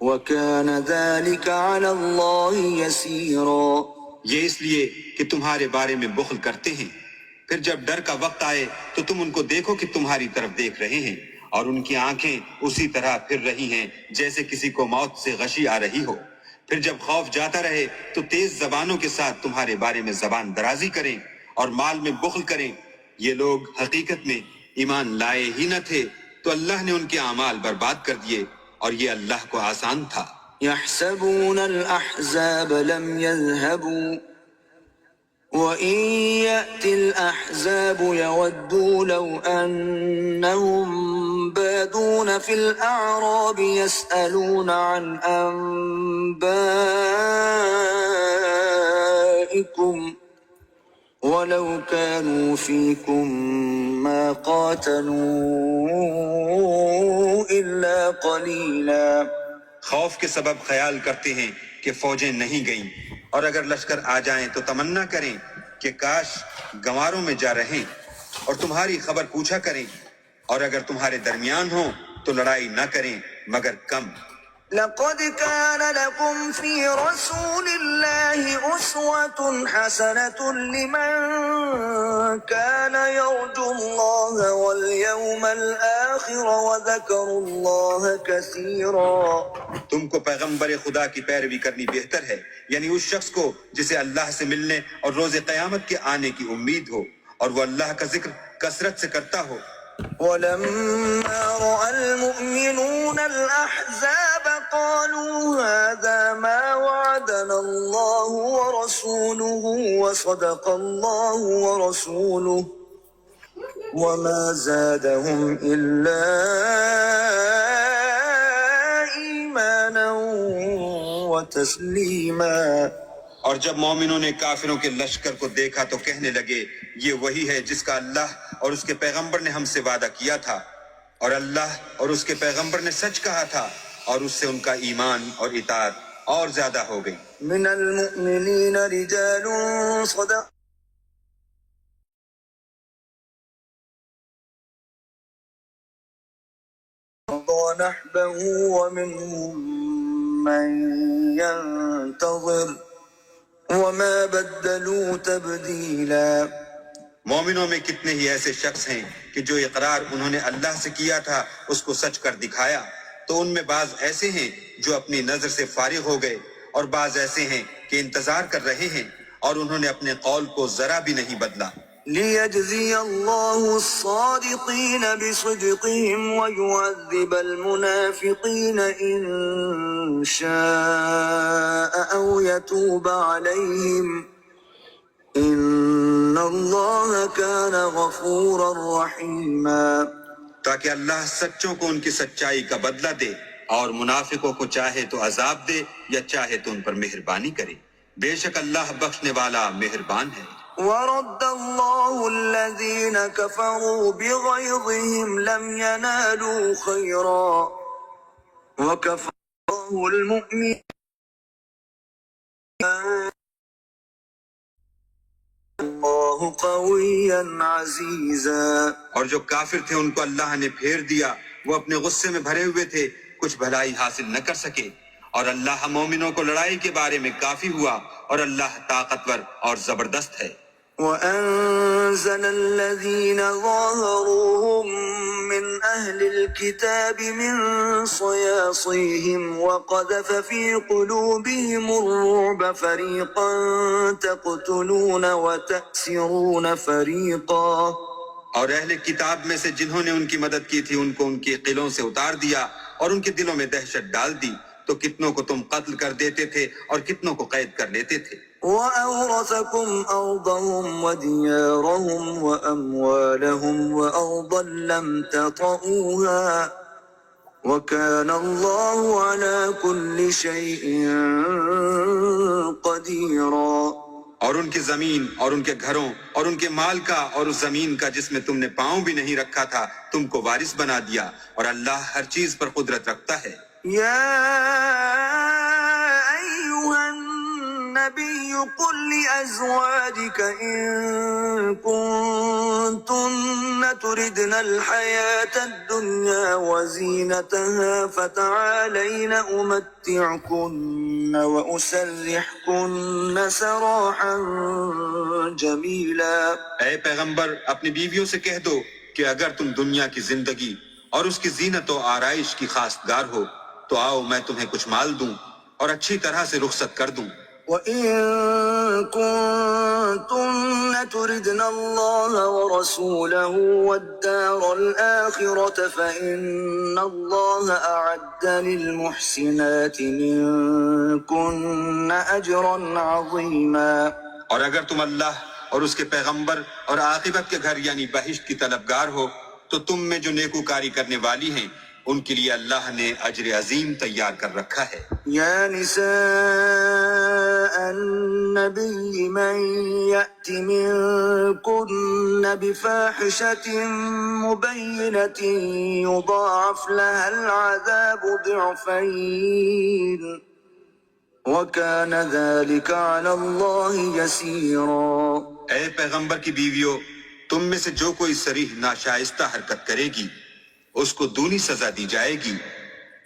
وكان ذلك على الله يسيرا. یہ اس لیے کہ تمہارے بارے میں بخل کرتے ہیں، پھر جب ڈر کا وقت آئے تو تم ان کو دیکھو کہ تمہاری طرف دیکھ رہے ہیں، اور ان کی آنکھیں اسی طرح پھر رہی ہیں جیسے کسی کو موت سے غشی آ رہی ہو. پھر جب خوف جاتا رہے تو تیز زبانوں کے ساتھ تمہارے بارے میں زبان درازی کریں اور مال میں بخل کریں. یہ لوگ حقیقت میں ایمان لائے ہی نہ تھے تو اللہ نے ان کے اعمال برباد کر دیے، اور یہ اللہ کو آسان تھا. يحسبون الأحزاب لم يذهبوا وإن يأتي الأحزاب يودوا لو أنهم بادون في الأعراب يسألون عن أنبائكم أولئكم ولو كانوا فيكم ما قاتلوا إلا قليلا. خوف کے سبب خیال کرتے ہیں کہ فوجیں نہیں گئیں، اور اگر لشکر آ جائیں تو تمنا کریں کہ کاش گنواروں میں جا رہیں اور تمہاری خبر پوچھا کریں، اور اگر تمہارے درمیان ہوں تو لڑائی نہ کریں مگر کم. لقد كان لكم في رسول الله أسوة حسنة لمن كان يرجو الله واليوم الآخر وذكر الله كثيرا. تم کو پیغمبر خدا کی پیروی کرنی بہتر ہے، یعنی اس شخص کو جسے اللہ سے ملنے اور روز قیامت کے آنے کی امید ہو اور وہ اللہ کا ذکر کثرت سے کرتا ہو. ولما رأى المؤمنون الأحزاب قالوا هذا ما وعدنا الله ورسوله وصدق الله ورسوله وما زادهم إلا إيمانا وتسليما. اور جب مومنوں نے کافروں کے لشکر کو دیکھا تو کہنے لگے یہ وہی ہے جس کا اللہ اور اس کے پیغمبر نے ہم سے وعدہ کیا تھا، اور اللہ اور اس کے پیغمبر نے سچ کہا تھا، اور اس سے ان کا ایمان اور اطاعت اور زیادہ ہو گئی. من المؤمنين رجال صدق نحبه ومنهم من ينتظر وما بدلوا تبديلا. مومنوں میں کتنے ہی ایسے شخص ہیں کہ جو اقرار انہوں نے اللہ سے کیا تھا اس کو سچ کر دکھایا، تو ان میں بعض ایسے ہیں جو اپنی نظر سے فارغ ہو گئے، اور بعض ایسے ہیں کہ انتظار کر رہے ہیں اور انہوں نے اپنے قول کو ذرا بھی نہیں بدلا. ليجزي الله الصادقين بصدقهم ويعذب المنافقين إن شاء أو يتوب عليهم إن الله كان غفورا رحيما. تاکہ اللہ سچوں کو ان کی سچائی کا بدلہ دے، اور منافقوں کو چاہے تو عذاب دے یا چاہے تو ان پر مہربانی کرے. بے شک اللہ بخشنے والا مہربان ہے. ورد الله الذين كفروا بغيظهم لم ينالوا خيرا وكفى الله المؤمنين الله قويا عزيزا. اور جو کافر تھے ان کو اللہ نے پھیر دیا، وہ اپنے غصے میں بھرے ہوئے تھے، کچھ بھلائی حاصل نہ کر سکے، اور اللہ مومنوں کو لڑائی کے بارے میں کافی ہوا، اور اللہ طاقتور اور زبردست ہے. وأنزل الذين ظاهروهم من أهل الكتاب من صياصيهم وقذف في قلوبهم الرعب فريقا تقتلون وتأسرون فريقا. اور اہل کتاب میں سے جنہوں نے ان کی مدد کی تھی ان کو ان کے قلعوں سے اتار دیا اور ان کے دلوں میں دہشت ڈال دی، تو کتنوں کو تم قتل کر دیتے تھے اور کتنوں کو قید کر لیتے تھے. وأورثكم أرضهم وديارهم وأموالهم وأرضا لم تطئوها وكان الله على كل شيء قديرا. اور ان کی زمین اور ان کے گھروں اور ان کے مال کا اور اس زمین کا جس میں تم نے پاؤں بھی نہیں رکھا تھا تم کو وارث بنا دیا، اور اللہ ہر چیز پر قدرت رکھتا ہے. يا أيها النبي قل لأزواجك إن كنتن تردن الحياة الدنيا وزينتها فتعالين أمتعكن وأسرحكن سراحا جميلا. اے پیغمبر اپنی بیویوں سے کہہ دو کہ اگر تم دنیا کی زندگی اور اس کی زینت و آرائش کی خواستگار ہو تو آؤ میں تمہیں کچھ مال دوں اور اچھی طرح سے رخصت کر دوں. وَإِن كُنتُنَّ تُرِدْنَ اللَّهَ وَرَسُولَهُ وَالدَّارَ الْآخِرَةَ فَإِنَّ اللَّهَ أَعَدَّ لِلْمُحْسِنَاتِ مِنكُنَّ أَجْرًا عَظِيمًا. اور اگر تم اللہ اور اس کے پیغمبر اور عاقبت کے گھر یعنی بہشت کی طلبگار ہو تو تم میں جو نیکوکاری کرنے والی ہیں ان کے لیے اللہ نے اجر عظیم تیار کر رکھا ہے۔ يا نساء النبي من يأت منكن بفاحشة مبينة يضاعف لها العذاب ضعفين وكان ذلك على الله يسيرا۔ اے پیغمبر کی بیویوں، تم میں سے جو کوئی صریح ناشائستہ حرکت کرے گی اس کو دونی سزا دی جائے گی،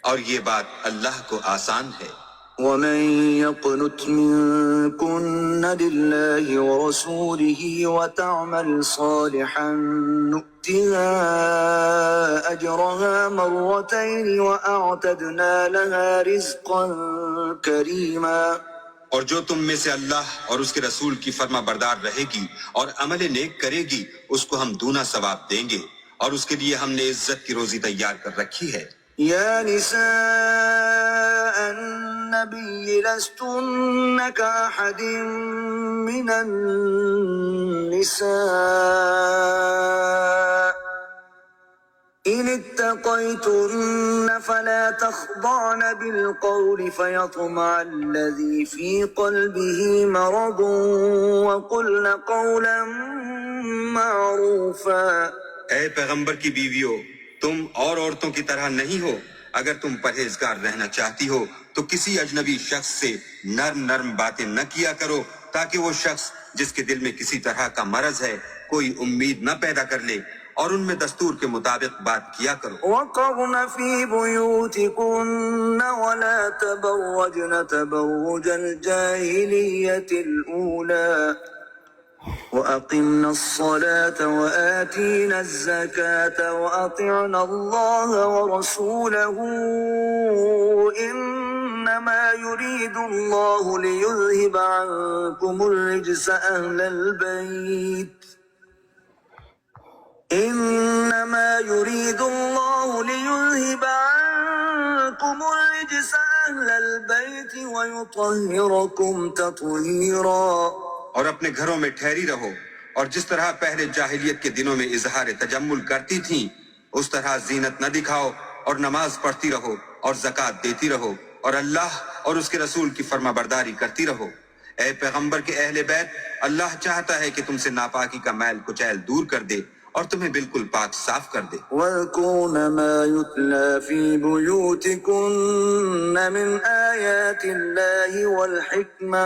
اور یہ بات اللہ کو آسان ہے۔ ومن يقنت منكن لله ورسوله وتعمل صالحا نؤتها أجرها مرتين وأعتدنا لها رزقا كريما۔ اور جو تم میں سے اللہ اور اس کے رسول کی فرما بردار رہے گی اور عمل نیک کرے گی اس کو ہم دونا ثواب دیں گے، اور اس کے لیے ہم نے عزت کی روزی تیار کر رکھی ہے۔ يا نساء النبي لستن كأحد من النساء إن اتقيتن فلا تخضعن بالقول فيطمع الذي في قلبه مرض وقلن قولا معروفا۔ اے پیغمبر کی بیویوں، تم اور عورتوں کی طرح نہیں ہو۔ اگر تم پرہیزگار رہنا چاہتی ہو تو کسی اجنبی شخص سے نرم نرم باتیں نہ کیا کرو، تاکہ وہ شخص جس کے دل میں کسی طرح کا مرض ہے کوئی امید نہ پیدا کر لے، اور ان میں دستور کے مطابق بات کیا کرو۔ وقرن في بيوتكن ولا تبرجن تبرج الجاهلية الأولى وأقمنا الصلاة وآتينا الزكاة وأطعنا الله ورسوله إنما يريد الله ليذهب عنكم الرجس أهل البيت إنما يريد الله ليذهب عنكم الرجس أهل البيت ويطهركم تطهيرا۔ اور اپنے گھروں میں ٹھہری رہو، اور جس طرح پہلے جاہلیت کے دنوں میں اظہار تجمل کرتی تھیں اس طرح زینت نہ دکھاؤ، اور نماز پڑھتی رہو اور زکوٰۃ دیتی رہو، اور اللہ اور اس کے رسول کی فرما برداری کرتی رہو۔ اے پیغمبر کے اہل بیت، اللہ چاہتا ہے کہ تم سے ناپاکی کا میل کچیل دور کر دے اور تمہیں بالکل پاک صاف کر دے۔ واذكرن ما يتلى في بيوتكن من آيات الله والحكمة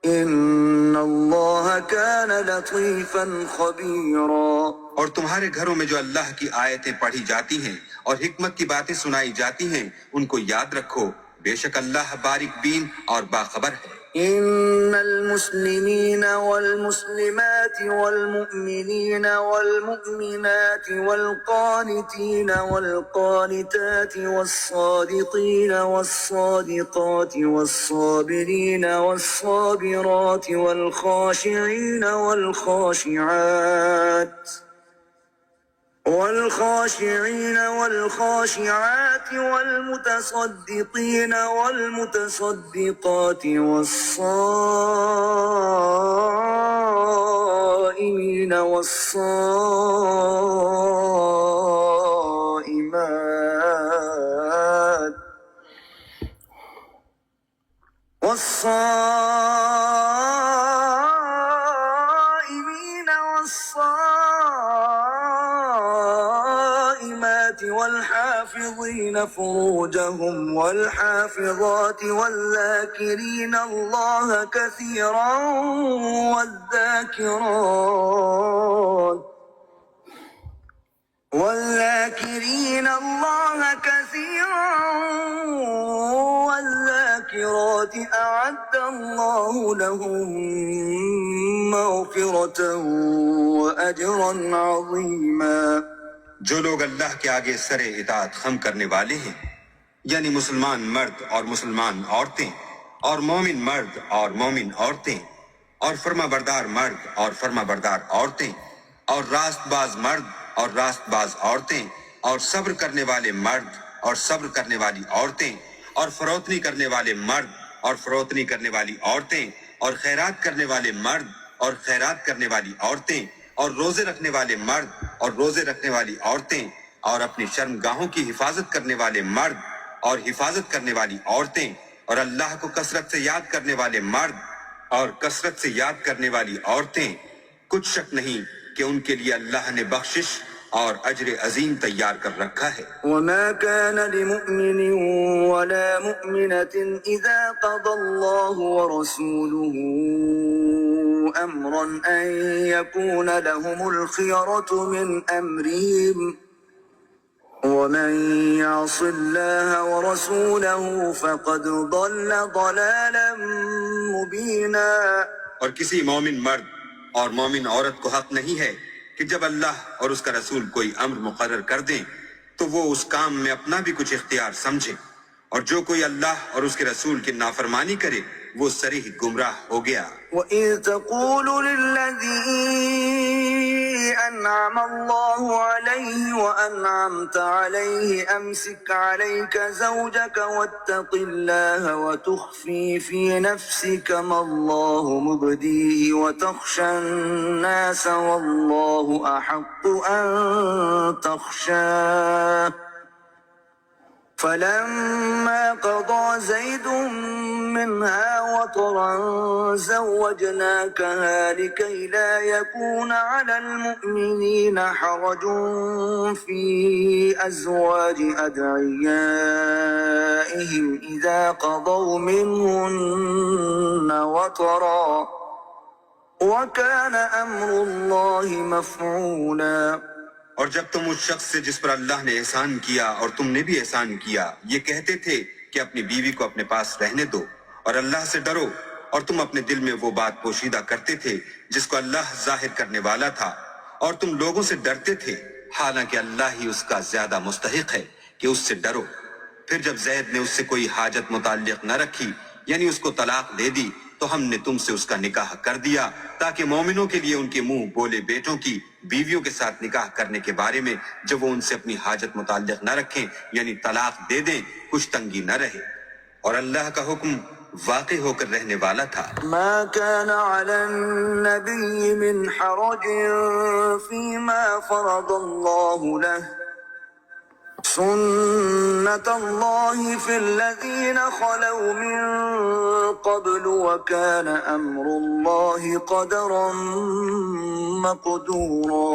إن الله كان لطيفا خبيرا۔ اور تمہارے گھروں میں جو اللہ کی آیتیں پڑھی جاتی ہیں اور حکمت کی باتیں سنائی جاتی ہیں ان کو یاد رکھو، بے شک اللہ باریک بین اور باخبر ہے۔ إن المسلمين والمسلمات والمؤمنين والمؤمنات والقانتين والقانتات والصادقين والصادقات والصابرين والصابرات والخاشعين والخاشعات والمتصدقين والمتصدقات والصائمين والصائمات والحافظين فروجهم والحافظات والذاكرين الله كثيرا والذاكرات أعد الله لهم مغفرة وأجرا عظيما۔ جو لوگ اللہ کے آگے سر اطاعت خم کرنے والے ہیں، یعنی مسلمان مرد اور مسلمان عورتیں، اور مومن مرد اور مومن عورتیں، اور فرما بردار مرد اور فرما بردار عورتیں، اور راست باز مرد اور راست باز عورتیں، اور صبر کرنے والے مرد اور صبر کرنے والی عورتیں، اور فروتنی کرنے والے مرد اور فروتنی کرنے والی عورتیں، اور خیرات کرنے والے مرد اور خیرات کرنے والی عورتیں، اور روزے رکھنے والے مرد اور روزے رکھنے والی عورتیں، اور اپنی شرمگاہوں کی حفاظت کرنے والے مرد اور حفاظت کرنے والی عورتیں اور اللہ کو کثرت سے یاد کرنے والے مرد اور کثرت سے یاد کرنے والی عورتیں، کچھ شک نہیں کہ ان کے لیے اللہ نے بخشش اور اجر عظیم تیار کر رکھا ہے۔ وما كان لمؤمن ولا مؤمنة إذا قضى الله ورسوله أمرا أن يكون لهم الخيرة من أمرهم ومن يعص الله ورسوله فقد ضل ضلالا مبينا۔ اور کسی مومن مرد اور مومن عورت کو حق نہیں ہے کہ جب اللہ اور اس کا رسول کوئی امر مقرر کر دیں تو وہ اس کام میں اپنا بھی کچھ اختیار سمجھے، اور جو کوئی اللہ اور اس کے رسول کی نافرمانی کرے وہ صریح گمراہ ہو گیا۔ وَإِذْ تَقُولُ لِلَّذِي أَنْعَمَ اللَّهُ عَلَيْهِ وَأَنْعَمْتَ عَلَيْهِ أَمْسِكْ عَلَيْكَ زَوْجَكَ وَاتَّقِ اللَّهَ وَتُخْفِي فِي نَفْسِكَ مَا اللَّهُ مُبْدِيهِ وَتَخْشَى النَّاسَ وَاللَّهُ أَحَقُّ أَن تَخْشَاهُ فلما قضى زيد منها وطرا زوجناكها لكي لا يكون على المؤمنين حرج في أزواج أدعيائهم إذا قضوا منهن وطرا وكان أمر الله مفعولا۔ اور جب تم اس شخص سے جس پر اللہ نے احسان کیا اور تم نے بھی احسان کیا یہ کہتے تھے کہ اپنی بیوی کو اپنے پاس رہنے دو اور اللہ سے ڈرو، اور تم اپنے دل میں وہ بات پوشیدہ کرتے تھے جس کو اللہ ظاہر کرنے والا تھا، اور تم لوگوں سے ڈرتے تھے، حالانکہ اللہ ہی اس کا زیادہ مستحق ہے کہ اس سے ڈرو۔ پھر جب زید نے اس سے کوئی حاجت متعلق نہ رکھی، یعنی اس کو طلاق دے دی، تو ہم نے تم سے اس کا نکاح کر دیا تاکہ مومنوں کے لیے ان کے منہ بولے بیٹوں کی بیویوں کے ساتھ نکاح کرنے کے بارے میں جب وہ ان سے اپنی حاجت متعلق نہ رکھیں یعنی طلاق دے دیں کچھ تنگی نہ رہے، اور اللہ کا حکم واقع ہو کر رہنے والا تھا۔ ما كان على النبي من حرج فيما فرض الله له سنة الله في الذين خلوا من قبل وكان أمر الله قدرا مقدورا۔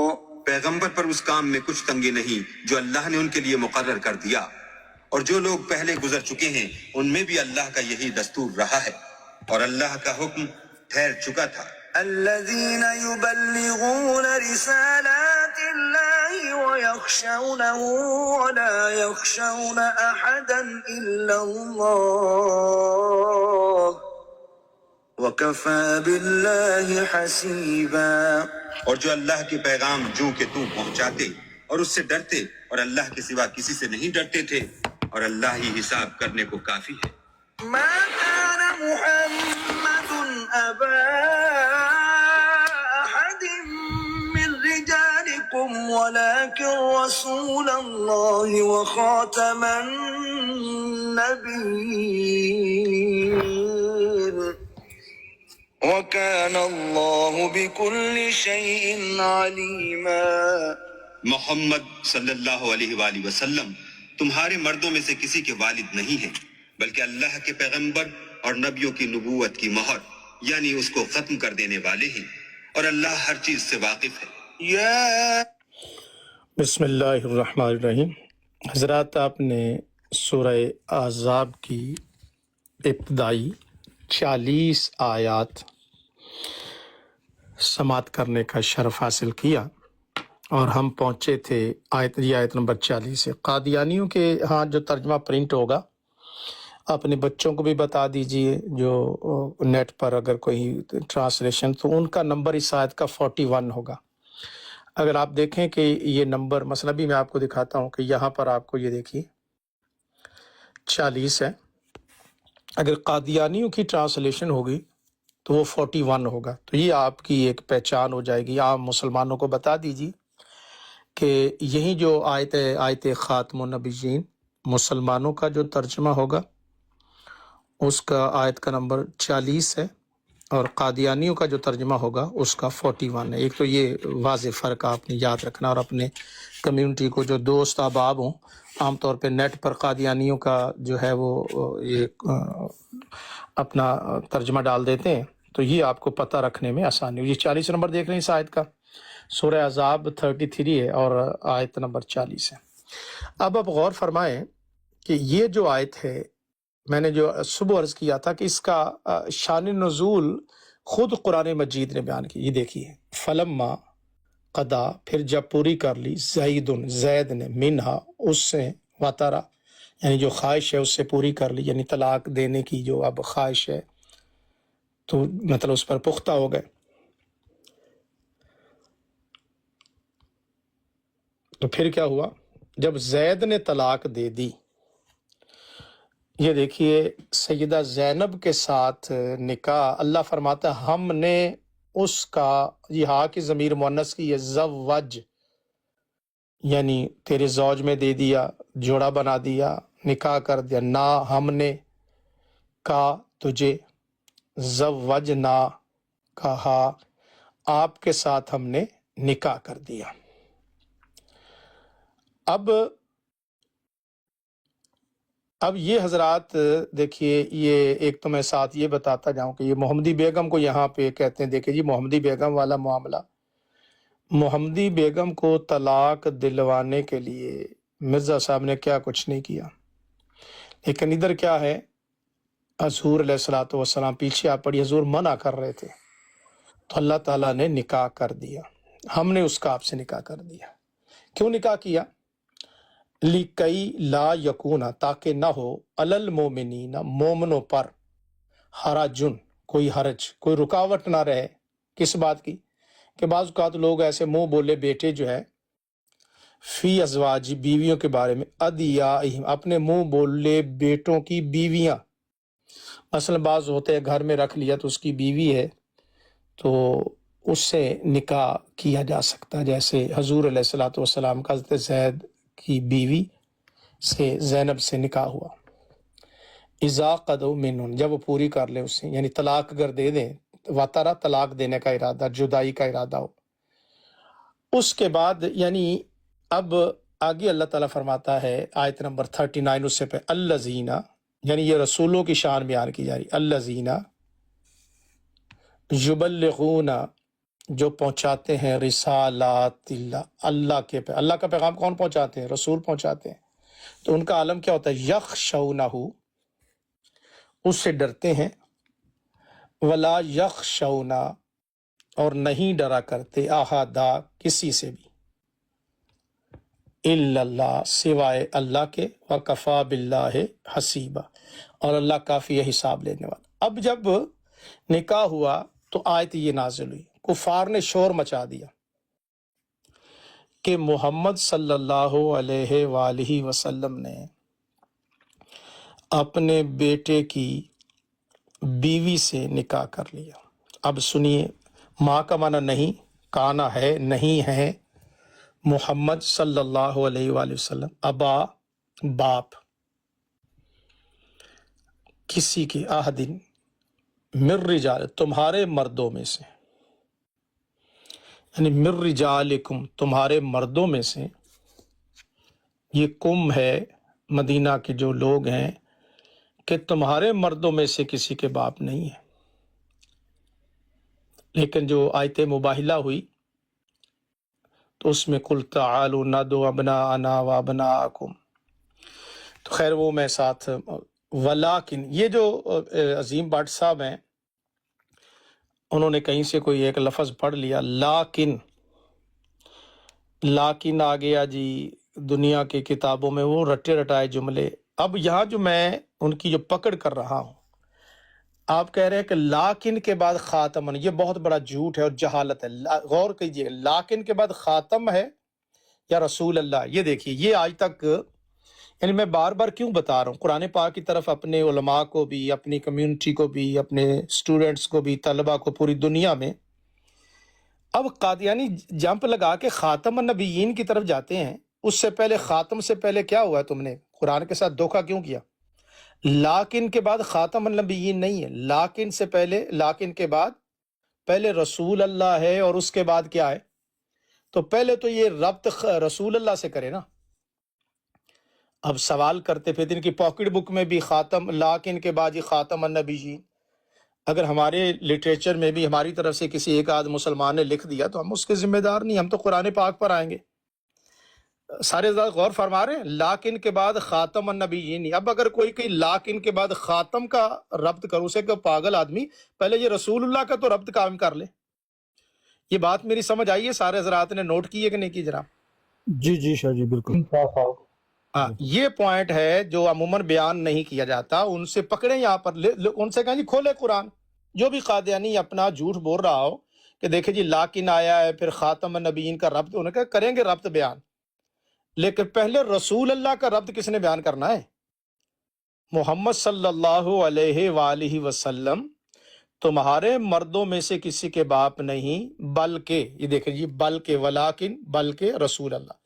پیغمبر پر اس کام میں کچھ تنگی نہیں جو اللہ نے ان کے لیے مقرر کر دیا، اور جو لوگ پہلے گزر چکے ہیں ان میں بھی اللہ کا یہی دستور رہا ہے، اور اللہ کا حکم ٹھہر چکا تھا۔ الذين يبلغون رسالات الله ويخشونه ولا يخشون أحدا إلا الله وكفى بالله حسيبا۔ اور جو اللہ کے پیغام جو کہ تو پہنچاتے اور اس سے ڈرتے اور اللہ کے سوا کسی سے نہیں ڈرتے تھے، اور اللہ ہی حساب کرنے کو کافی ہے۔ ما كان محمد أبا أحد من رجالكم ولكن رسول الله وخاتم النبيين وكان الله بكل شيء عليما۔ محمد صلی اللہ علیہ وآلہ وسلم تمہارے مردوں میں سے کسی کے والد نہیں ہیں، بلکہ اللہ کے پیغمبر اور نبیوں کی نبوت کی مہر یعنی اس کو ختم کر دینے والے ہیں، اور اللہ ہر چیز سے واقف ہے۔ بسم اللہ الرحمن الرحیم۔ حضرات، آپ نے سورہ احزاب کی ابتدائی 40 آیات سماعت کرنے کا شرف حاصل کیا، اور ہم پہنچے تھے آیت نمبر 40 سے۔ قادیانیوں کے ہاں جو ترجمہ پرنٹ ہوگا اپنے بچوں کو بھی بتا دیجئے، جو نیٹ پر اگر کوئی ٹرانسلیشن، تو ان کا نمبر اس آیت کا 41 ہوگا۔ اگر آپ دیکھیں کہ یہ نمبر مثلا بھی میں آپ کو دکھاتا ہوں کہ یہاں پر آپ کو یہ دیکھیے 40 ہے، اگر قادیانیوں کی ٹرانسلیشن ہوگی تو وہ 41 ہوگا۔ تو یہ آپ کی ایک پہچان ہو جائے گی۔ عام مسلمانوں کو بتا دیجیے کہ یہی جو آیت ہے، آیت خاتم النبیین، مسلمانوں کا جو ترجمہ ہوگا اس کا آیت کا نمبر 40 ہے، اور قادیانیوں کا جو ترجمہ ہوگا اس کا 41 ہے۔ ایک تو یہ واضح فرق آپ نے یاد رکھنا، اور اپنے کمیونٹی کو جو دوست احباب ہوں، عام طور پہ نیٹ پر قادیانیوں کا جو ہے وہ یہ اپنا ترجمہ ڈال دیتے ہیں، تو یہ آپ کو پتہ رکھنے میں آسانی ہو۔ یہ 40 نمبر دیکھ رہے ہیں اس آیت کا، سورہ احزاب 33 ہے اور آیت نمبر 40 ہے۔ اب آپ غور فرمائیں کہ یہ جو آیت ہے، میں نے جو صبح عرض کیا تھا کہ اس کا شان نزول خود قرآن مجید نے بیان کی۔ یہ دیکھیے، فلما قدا، پھر جب پوری کر لی، زید نے، منہا، اس سے، وطرا، یعنی جو خواہش ہے اس سے پوری کر لی، یعنی طلاق دینے کی جو اب خواہش ہے تو مطلب اس پر پختہ ہو گئے۔ تو پھر کیا ہوا؟ جب زید نے طلاق دے دی، یہ دیکھیے سیدہ زینب کے ساتھ نکاح، اللہ فرماتا ہے ہم نے اس کا، یہ ہاں کی ضمیر مؤنث کی، یہ زوج یعنی تیرے زوج میں دے دیا، جوڑا بنا دیا، نکاح کر دیا، نہ ہم نے کا تجھے، زوج نہ کہا آپ کے ساتھ ہم نے نکاح کر دیا۔ اب یہ حضرات دیکھیے، یہ ایک تو میں ساتھ یہ بتاتا جاؤں کہ یہ محمدی بیگم کو یہاں پہ کہتے ہیں، دیکھیں جی محمدی بیگم والا معاملہ، محمدی بیگم کو طلاق دلوانے کے لیے مرزا صاحب نے کیا کچھ نہیں کیا، لیکن ادھر کیا ہے، حضور علیہ الصلوۃ والسلام، پیچھے آپ پڑھی، حضور منع کر رہے تھے تو اللہ تعالیٰ نے نکاح کر دیا، ہم نے اس کا آپ سے نکاح کر دیا۔ کیوں نکاح کیا؟ لِکَئی لا یکونا، تاکہ نہ ہو، علی المومنین، مومنوں پر، حرجن، کوئی حرج، کوئی رکاوٹ نہ رہے۔ کس بات کی؟ کہ بعض اوقات لوگ ایسے منہ بولے بیٹے جو ہے، فی ازواج، بیویوں کے بارے میں، ادیائہم، اپنے منہ بولے بیٹوں کی بیویاں، مثلا بعض ہوتے ہیں گھر میں رکھ لیا تو اس کی بیوی ہے تو اس سے نکاح کیا جا سکتا، جیسے حضور علیہ الصلوۃ والسلام کا حضرت زید کی بیوی سے، زینب سے نکاح ہوا۔ اذا قضوا منہن، جب وہ پوری کر لے اس سے، یعنی طلاق اگر دے دیں، وطرا طلاق دینے کا ارادہ، جدائی کا ارادہ ہو، اس کے بعد یعنی اب آگے اللہ تعالیٰ فرماتا ہے آیت نمبر 39، اس سے پہ الذین، یعنی یہ رسولوں کی شان بیان کی جا رہی، الذین یبلغون، جو پہنچاتے ہیں، رسالات اللہ، اللہ کا پیغام کون پہنچاتے ہیں؟ رسول پہنچاتے ہیں۔ تو ان کا عالم کیا ہوتا ہے؟ یخشونہ، اس سے ڈرتے ہیں، ولا یخشون، اور نہیں ڈرا کرتے، احدا، کسی سے بھی، الا اللہ، سوائے اللہ کے، وکفا باللہ حسیبا، اور اللہ کافی ہے حساب لینے والا۔ اب جب نکاح ہوا تو آیت یہ نازل ہوئی، کفار نے شور مچا دیا کہ محمد صلی اللہ علیہ وآلہ وسلم نے اپنے بیٹے کی بیوی سے نکاح کر لیا۔ اب سنیے، ماں کا معنی نہیں، کانا ہے، نہیں ہے، محمد صلی اللہ علیہ وآلہ وسلم، ابا، باپ، کسی کی، احدن، من رجال، تمہارے مردوں میں سے، یعنی من رجالکم، تمہارے مردوں میں سے، یہ کم ہے مدینہ کے جو لوگ ہیں، کہ تمہارے مردوں میں سے کسی کے باپ نہیں ہے۔ لیکن جو آیت مباہلہ ہوئی تو اس میں قل تعالوا ندعو ابناءنا وابناءکم، تو خیر وہ میں ساتھ، ولیکن، یہ جو عظیم بٹ صاحب ہیں انہوں نے کہیں سے کوئی ایک لفظ پڑھ لیا، لیکن آ گیا جی دنیا کی کتابوں میں، وہ رٹے رٹائے جملے۔ اب یہاں جو میں ان کی جو پکڑ کر رہا ہوں، آپ کہہ رہے ہیں کہ لیکن کے بعد خاتمن، یہ بہت بڑا جھوٹ ہے اور جہالت ہے۔ غور کیجئے، لیکن کے بعد خاتم ہے یا رسول اللہ؟ یہ دیکھیے، یہ آج تک، یعنی میں بار بار کیوں بتا رہا ہوں، قرآن پاک کی طرف اپنے علماء کو بھی، اپنی کمیونٹی کو بھی، اپنے اسٹوڈنٹس کو بھی، طلباء کو، پوری دنیا میں، اب قادیانی جمپ لگا کے خاتم النبیین کی طرف جاتے ہیں۔ اس سے پہلے، خاتم سے پہلے کیا ہوا ہے؟ تم نے قرآن کے ساتھ دھوکہ کیوں کیا؟ لاکن کے بعد خاتم النبیین نہیں ہے، لاکن سے پہلے، لاکن کے بعد پہلے رسول اللہ ہے اور اس کے بعد کیا ہے؟ تو پہلے تو یہ ربط رسول اللہ سے کرے نا۔ اب سوال کرتے پھر ان کی پاکٹ بک میں بھی خاتم، لاکن کے بعد یہ خاتم النبیین، اگر ہمارے لٹریچر میں بھی ہماری طرف سے کسی ایک آدھ مسلمان نے لکھ دیا تو ہم اس کے ذمہ دار نہیں، ہم تو قرآن پاک پر آئیں گے۔ سارے ذرا غور فرما رہے ہیں، لاکن کے بعد خاتم النبیین نہیں۔ اب اگر کوئی کہ لاکن کے بعد خاتم کا ربط کرو، اسے کہ پاگل آدمی، پہلے یہ رسول اللہ کا تو ربط قائم کر لے۔ یہ بات میری سمجھ آئی ہے؟ سارے حضرات نے نوٹ کی ہے کہ نہیں کی جناب؟ جی جی شاہ جی بالکل۔ شاہ صاحب ہاں، یہ پوائنٹ ہے جو عموماً بیان نہیں کیا جاتا، ان سے پکڑیں یہاں پر، ان سے کہیں جی کھولے قرآن۔ جو بھی قادیانی اپنا جھوٹ بول رہا ہو کہ دیکھیں جی لاکن آیا ہے پھر خاتم النبیین کا ربط، انہوں نے کہا کریں گے ربط بیان، لیکن پہلے رسول اللہ کا ربط کس نے بیان کرنا ہے؟ محمد صلی اللہ علیہ وآلہ وسلم تمہارے مردوں میں سے کسی کے باپ نہیں، بلکہ یہ دیکھیں جی، بلکہ ولیکن، بلکہ رسول اللہ۔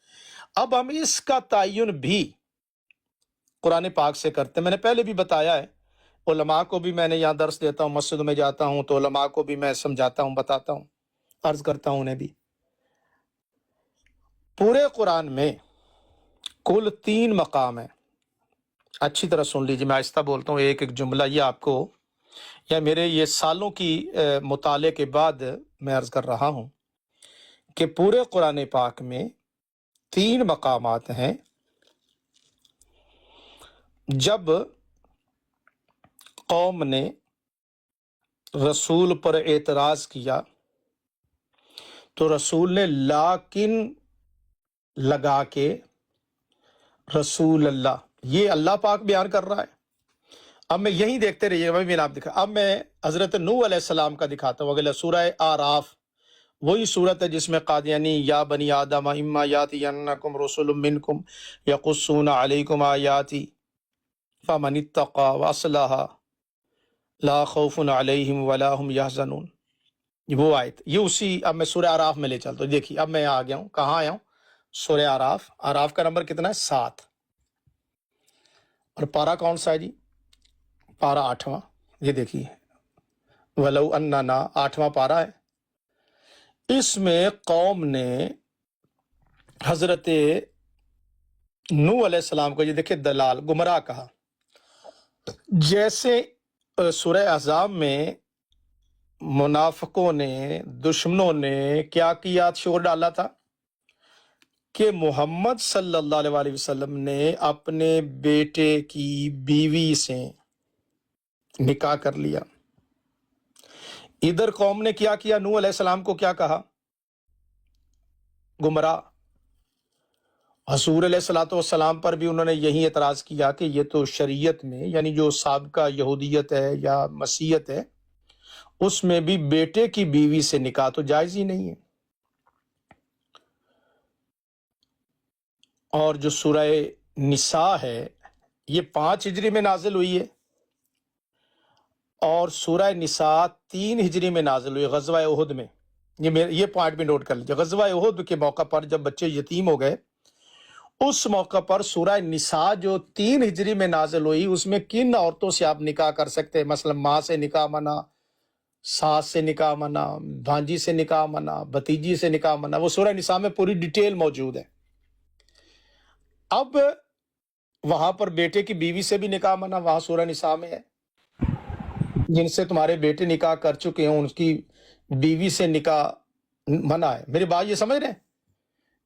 اب ہم اس کا تعین بھی قرآن پاک سے کرتے ہیں۔ میں نے پہلے بھی بتایا ہے، علماء کو بھی میں نے یہاں درس دیتا ہوں، مسجد میں جاتا ہوں تو علماء کو بھی میں سمجھاتا ہوں، بتاتا ہوں، عرض کرتا ہوں انہیں بھی۔ پورے قرآن میں کل 3 مقام ہیں، اچھی طرح سن لیجیے، میں آہستہ بولتا ہوں، ایک ایک جملہ یہ آپ کو، یا میرے یہ سالوں کی مطالعے کے بعد میں عرض کر رہا ہوں کہ پورے قرآن پاک میں 3 مقامات ہیں جب قوم نے رسول پر اعتراض کیا تو رسول نے لاکن لگا کے رسول اللہ، یہ اللہ پاک بیان کر رہا ہے۔ اب میں یہی دیکھتے رہیے گا، میں آپ دکھا، اب میں حضرت نوح علیہ السلام کا دکھاتا ہوں، اگلا سورہ آراف، وہی صورت ہے جس میں قادیانی یا بنی آدم اما یاتینکم رسل منکم یقصون علیکم آیاتی فمن اتقى واصلح لا خوف علیہم ولا هم یحزنون، وہ آیت، یہ اسی، اب میں سورہ آراف میں لے چلتا ہوں۔ دیکھیے اب میں آ گیا ہوں، کہاں آیا ہوں؟ سورہ آراف۔ آراف کا نمبر کتنا ہے؟ 7، اور پارہ کون سا ہے جی؟ پارہ 8واں، یہ دیکھیے، ولو اننا، 8واں پارہ ہے۔ اس میں قوم نے حضرت نوح علیہ السلام کو یہ دیکھیں دلال، گمراہ کہا، جیسے سورہ احزاب میں منافقوں نے، دشمنوں نے کیا کیا، شور ڈالا تھا کہ محمد صلی اللہ علیہ وآلہ وسلم نے اپنے بیٹے کی بیوی سے نکاح کر لیا۔ ادھر قوم نے کیا کیا؟ نوح علیہ السلام کو کیا کہا؟ گمراہ۔ حضور علیہ السلام پر بھی انہوں نے یہی اعتراض کیا کہ یہ تو شریعت میں، یعنی جو سابقہ یہودیت ہے یا مسیحیت ہے، اس میں بھی بیٹے کی بیوی سے نکاح تو جائز ہی نہیں ہے۔ اور جو سورہ نساء ہے یہ 5 ہجری میں نازل ہوئی ہے، اور سورہ نساء 3 ہجری میں نازل ہوئی غزوہ احد میں۔ یہ پوائنٹ بھی نوٹ کر لیجیے، غزوہ احد کے موقع پر جب بچے یتیم ہو گئے، اس موقع پر سورہ نساء جو 3 ہجری میں نازل ہوئی، اس میں کن عورتوں سے آپ نکاح کر سکتے ہیں؟ مثلا ماں سے نکاح منع، ساس سے نکاح منع، بھانجی سے نکاح منع، بھتیجی سے نکاح منع، وہ سورہ نساء میں پوری ڈیٹیل موجود ہے۔ اب وہاں پر بیٹے کی بیوی سے بھی نکاح منع وہاں سورہ نساء میں ہے، جن سے تمہارے بیٹے نکاح کر چکے ہیں ان کی بیوی سے نکاح منع ہے۔ میری بات یہ سمجھ رہے ہیں؟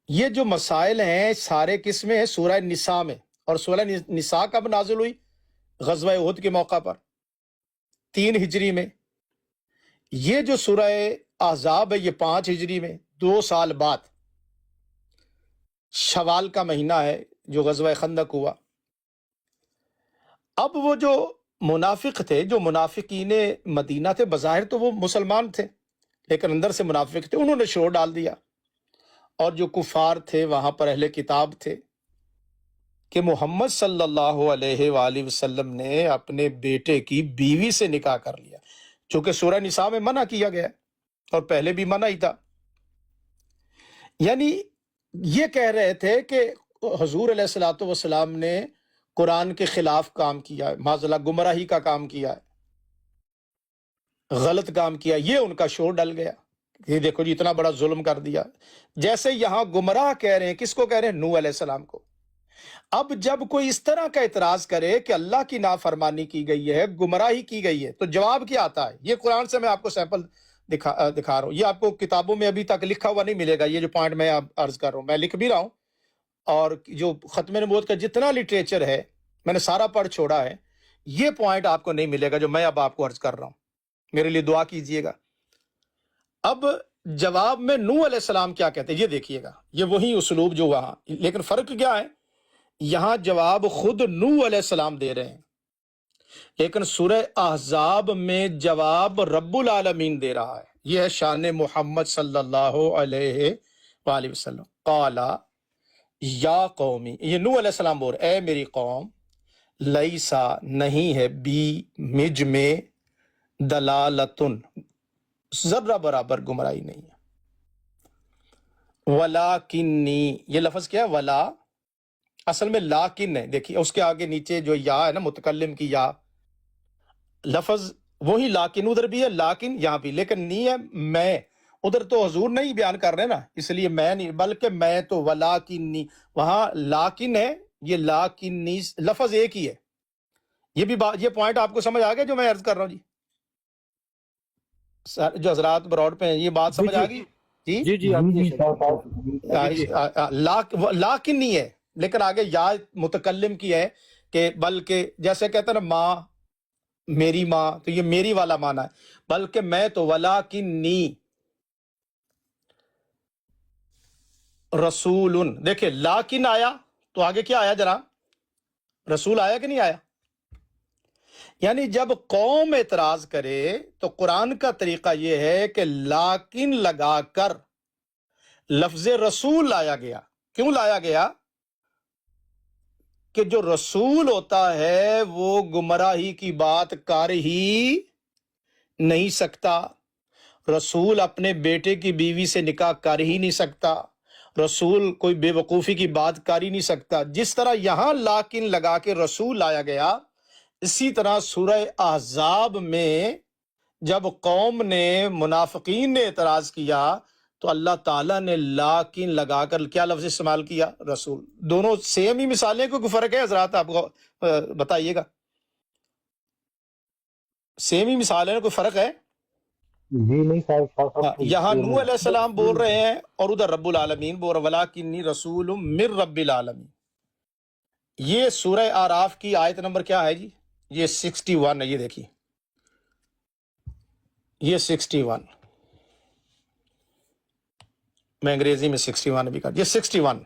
یہ جو مسائل ہیں سارے کس میں ہیں؟ سورہ نساء میں۔ اور سورہ نساء کب نازل ہوئی؟ غزوہ احد کے موقع پر 3 ہجری میں۔ یہ جو سورہ احزاب ہے یہ 5 ہجری میں، 2 سال بعد، شوال کا مہینہ ہے جو غزوہ خندق ہوا۔ اب وہ جو منافق تھے، جو منافقین مدینہ تھے، بظاہر تو وہ مسلمان تھے لیکن اندر سے منافق تھے، انہوں نے شور ڈال دیا، اور جو کفار تھے وہاں پر اہل کتاب تھے، کہ محمد صلی اللہ علیہ وآلہ وسلم نے اپنے بیٹے کی بیوی سے نکاح کر لیا، چونکہ سورہ نساء میں منع کیا گیا اور پہلے بھی منع ہی تھا۔ یعنی یہ کہہ رہے تھے کہ حضور علیہ الصلوۃ والسلام نے قرآن کے خلاف کام کیا ہے، معاذ اللہ گمراہی کا کام کیا ہے، غلط کام کیا، یہ ان کا شور ڈل گیا، یہ دیکھو جی اتنا بڑا ظلم کر دیا۔ جیسے یہاں گمراہ کہہ رہے ہیں، کس کو کہہ رہے ہیں؟ نوح علیہ السلام کو۔ اب جب کوئی اس طرح کا اعتراض کرے کہ اللہ کی نافرمانی کی گئی ہے، گمراہی کی گئی ہے، تو جواب کیا آتا ہے؟ یہ قرآن سے میں آپ کو سیمپل دکھا رہا ہوں، یہ آپ کو کتابوں میں ابھی تک لکھا ہوا نہیں ملے گا، یہ جو پوائنٹ میں عرض کر رہا ہوں، میں لکھ بھی رہا ہوں، اور جو ختم نبوت کا جتنا لٹریچر ہے میں نے سارا پڑھ چھوڑا ہے، یہ پوائنٹ آپ کو نہیں ملے گا جو میں اب آپ کو عرض کر رہا ہوں، میرے لیے دعا کیجئے گا۔ اب جواب میں نوح علیہ السلام کیا کہتے ہیں یہ دیکھیے گا، یہ وہی اسلوب جو وہاں، لیکن فرق کیا ہے؟ یہاں جواب خود نوح علیہ السلام دے رہے ہیں، لیکن سورہ احزاب میں جواب رب العالمین دے رہا ہے۔ یہ ہے شان محمد صلی اللہ علیہ وآلہ وسلم۔ قال یا قومی، یہ نوح علیہ السلام بول رہے، اے میری قوم، لیسا نہیں ہے، بی مجھ میں، دلالتن ذرہ برابر گمراہی نہیں ہے، ولاکنی، یہ لفظ کیا ہے؟ ولا اصل میں لاکن ہے، دیکھیے اس کے آگے نیچے جو یا ہے نا متکلم کی یا، لفظ وہی لاکن ادھر بھی ہے، لاکن یہاں بھی، لیکن نہیں ہے میں، ادھر تو حضور نہیں بیان کر رہے نا، اس لیے میں نہیں، بلکہ میں تو ولاکنی، وہاں لاکن ہے، یہ لاکنی لفظ ایک ہی ہے۔ یہ بھی یہ پوائنٹ آپ کو سمجھ آ گیا جو میں عرض کر رہا ہوں جی؟ جو حضرات براڈ پہ ہیں یہ بات سمجھ آ گئی جی؟ جی جی آتی ہے شاہ صاحب، لاکن نہیں ہے، لیکن آگے یا متکلم کی ہے، کہ بلکہ جیسے کہتے ہیں نا ماں، میری ماں، تو یہ میری والا معنی ہے، بلکہ میں تو ولاکنی رسول، دیکھیں لاکن آیا تو آگے کیا آیا جناب؟ رسول آیا کہ نہیں آیا؟ یعنی جب قوم اعتراض کرے تو قرآن کا طریقہ یہ ہے کہ لاکن لگا کر لفظ رسول لایا گیا۔ کیوں لایا گیا؟ کہ جو رسول ہوتا ہے وہ گمراہی کی بات کر ہی نہیں سکتا، رسول اپنے بیٹے کی بیوی سے نکاح کر ہی نہیں سکتا، رسول کوئی بے وقوفی کی بات کر ہی نہیں سکتا۔ جس طرح یہاں لاکن لگا کے رسول لایا گیا، اسی طرح سورہ احزاب میں جب قوم نے، منافقین نے اعتراض کیا تو اللہ تعالیٰ نے لاکن لگا کر کیا لفظ استعمال کیا؟ رسول۔ دونوں سیم ہی مثالیں، کوئی فرق ہے حضرات؟ آپ کو بتائیے گا، سیم ہی مثال ہے، کوئی فرق ہے؟ جی نہیں شاہ صاحب، یہاں نوح علیہ السلام بول رہے ہیں اور ادھر رب العالمین بول رہے، ولاکنی رسول من رب العالمین۔ یہ سورہ اعراف کی آیت نمبر کیا ہے جی؟ یہ 61 ہے، یہ دیکھیے، یہ 61، میں انگریزی میں 61 بھی کر، یہ 61۔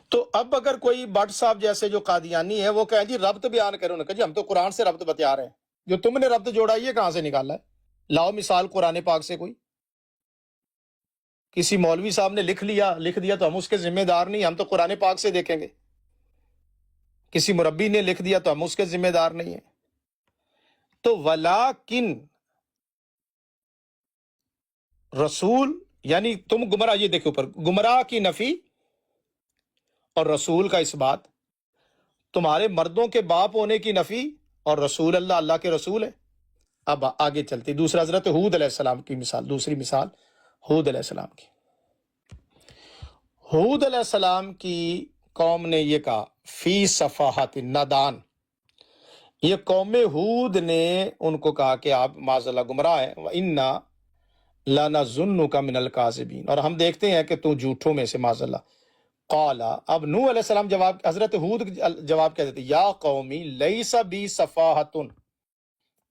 تو اب اگر کوئی بٹ صاحب جیسے جو قادیانی ہے وہ کہیں جی ربط بیان کرے، انہوں نے کہا جی ہم تو قرآن سے ربط بتا رہے ہیں، جو تم نے ربط جوڑا یہ کہاں سے نکالا ہے؟ لاؤ مثال قرآن پاک سے، کوئی کسی مولوی صاحب نے لکھ دیا تو ہم اس کے ذمہ دار نہیں، ہم تو قرآن پاک سے دیکھیں گے۔ کسی مربی نے لکھ دیا تو ہم اس کے ذمہ دار نہیں ہیں۔ تو ولاکن رسول یعنی تم گمراہ، یہ دیکھو اوپر، گمراہ کی نفی اور رسول کا اس بات، تمہارے مردوں کے باپ ہونے کی نفی اور رسول اللہ کے رسول ہے۔ اب آگے چلتے، دوسرا حضرت ہود علیہ السلام کی مثال، دوسری مثال ہود علیہ السلام کی۔ ہود علیہ السلام کی قوم نے یہ کہا، فی صفاحت، نادان، یہ قوم ہود نے ان کو کہا کہ آپ معاذ اللہ گمراہ ہیں، وَإِنَّا لَنَظُنُّكَ مِنَ الْكَاذِبِينَ، اور ہم دیکھتے ہیں کہ تو جھوٹوں میں سے، معاذ اللہ۔ قال، اب نوح علیہ السلام جواب، حضرت ہود جواب کیا دیتے، یا قومی لیس بی صفاحت،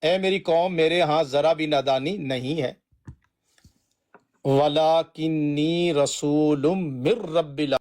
اے میری قوم میرے ہاں ذرا بھی نادانی نہیں ہے، وَلَٰكِنِّي رَسُولٌ مِّن رَّبِّ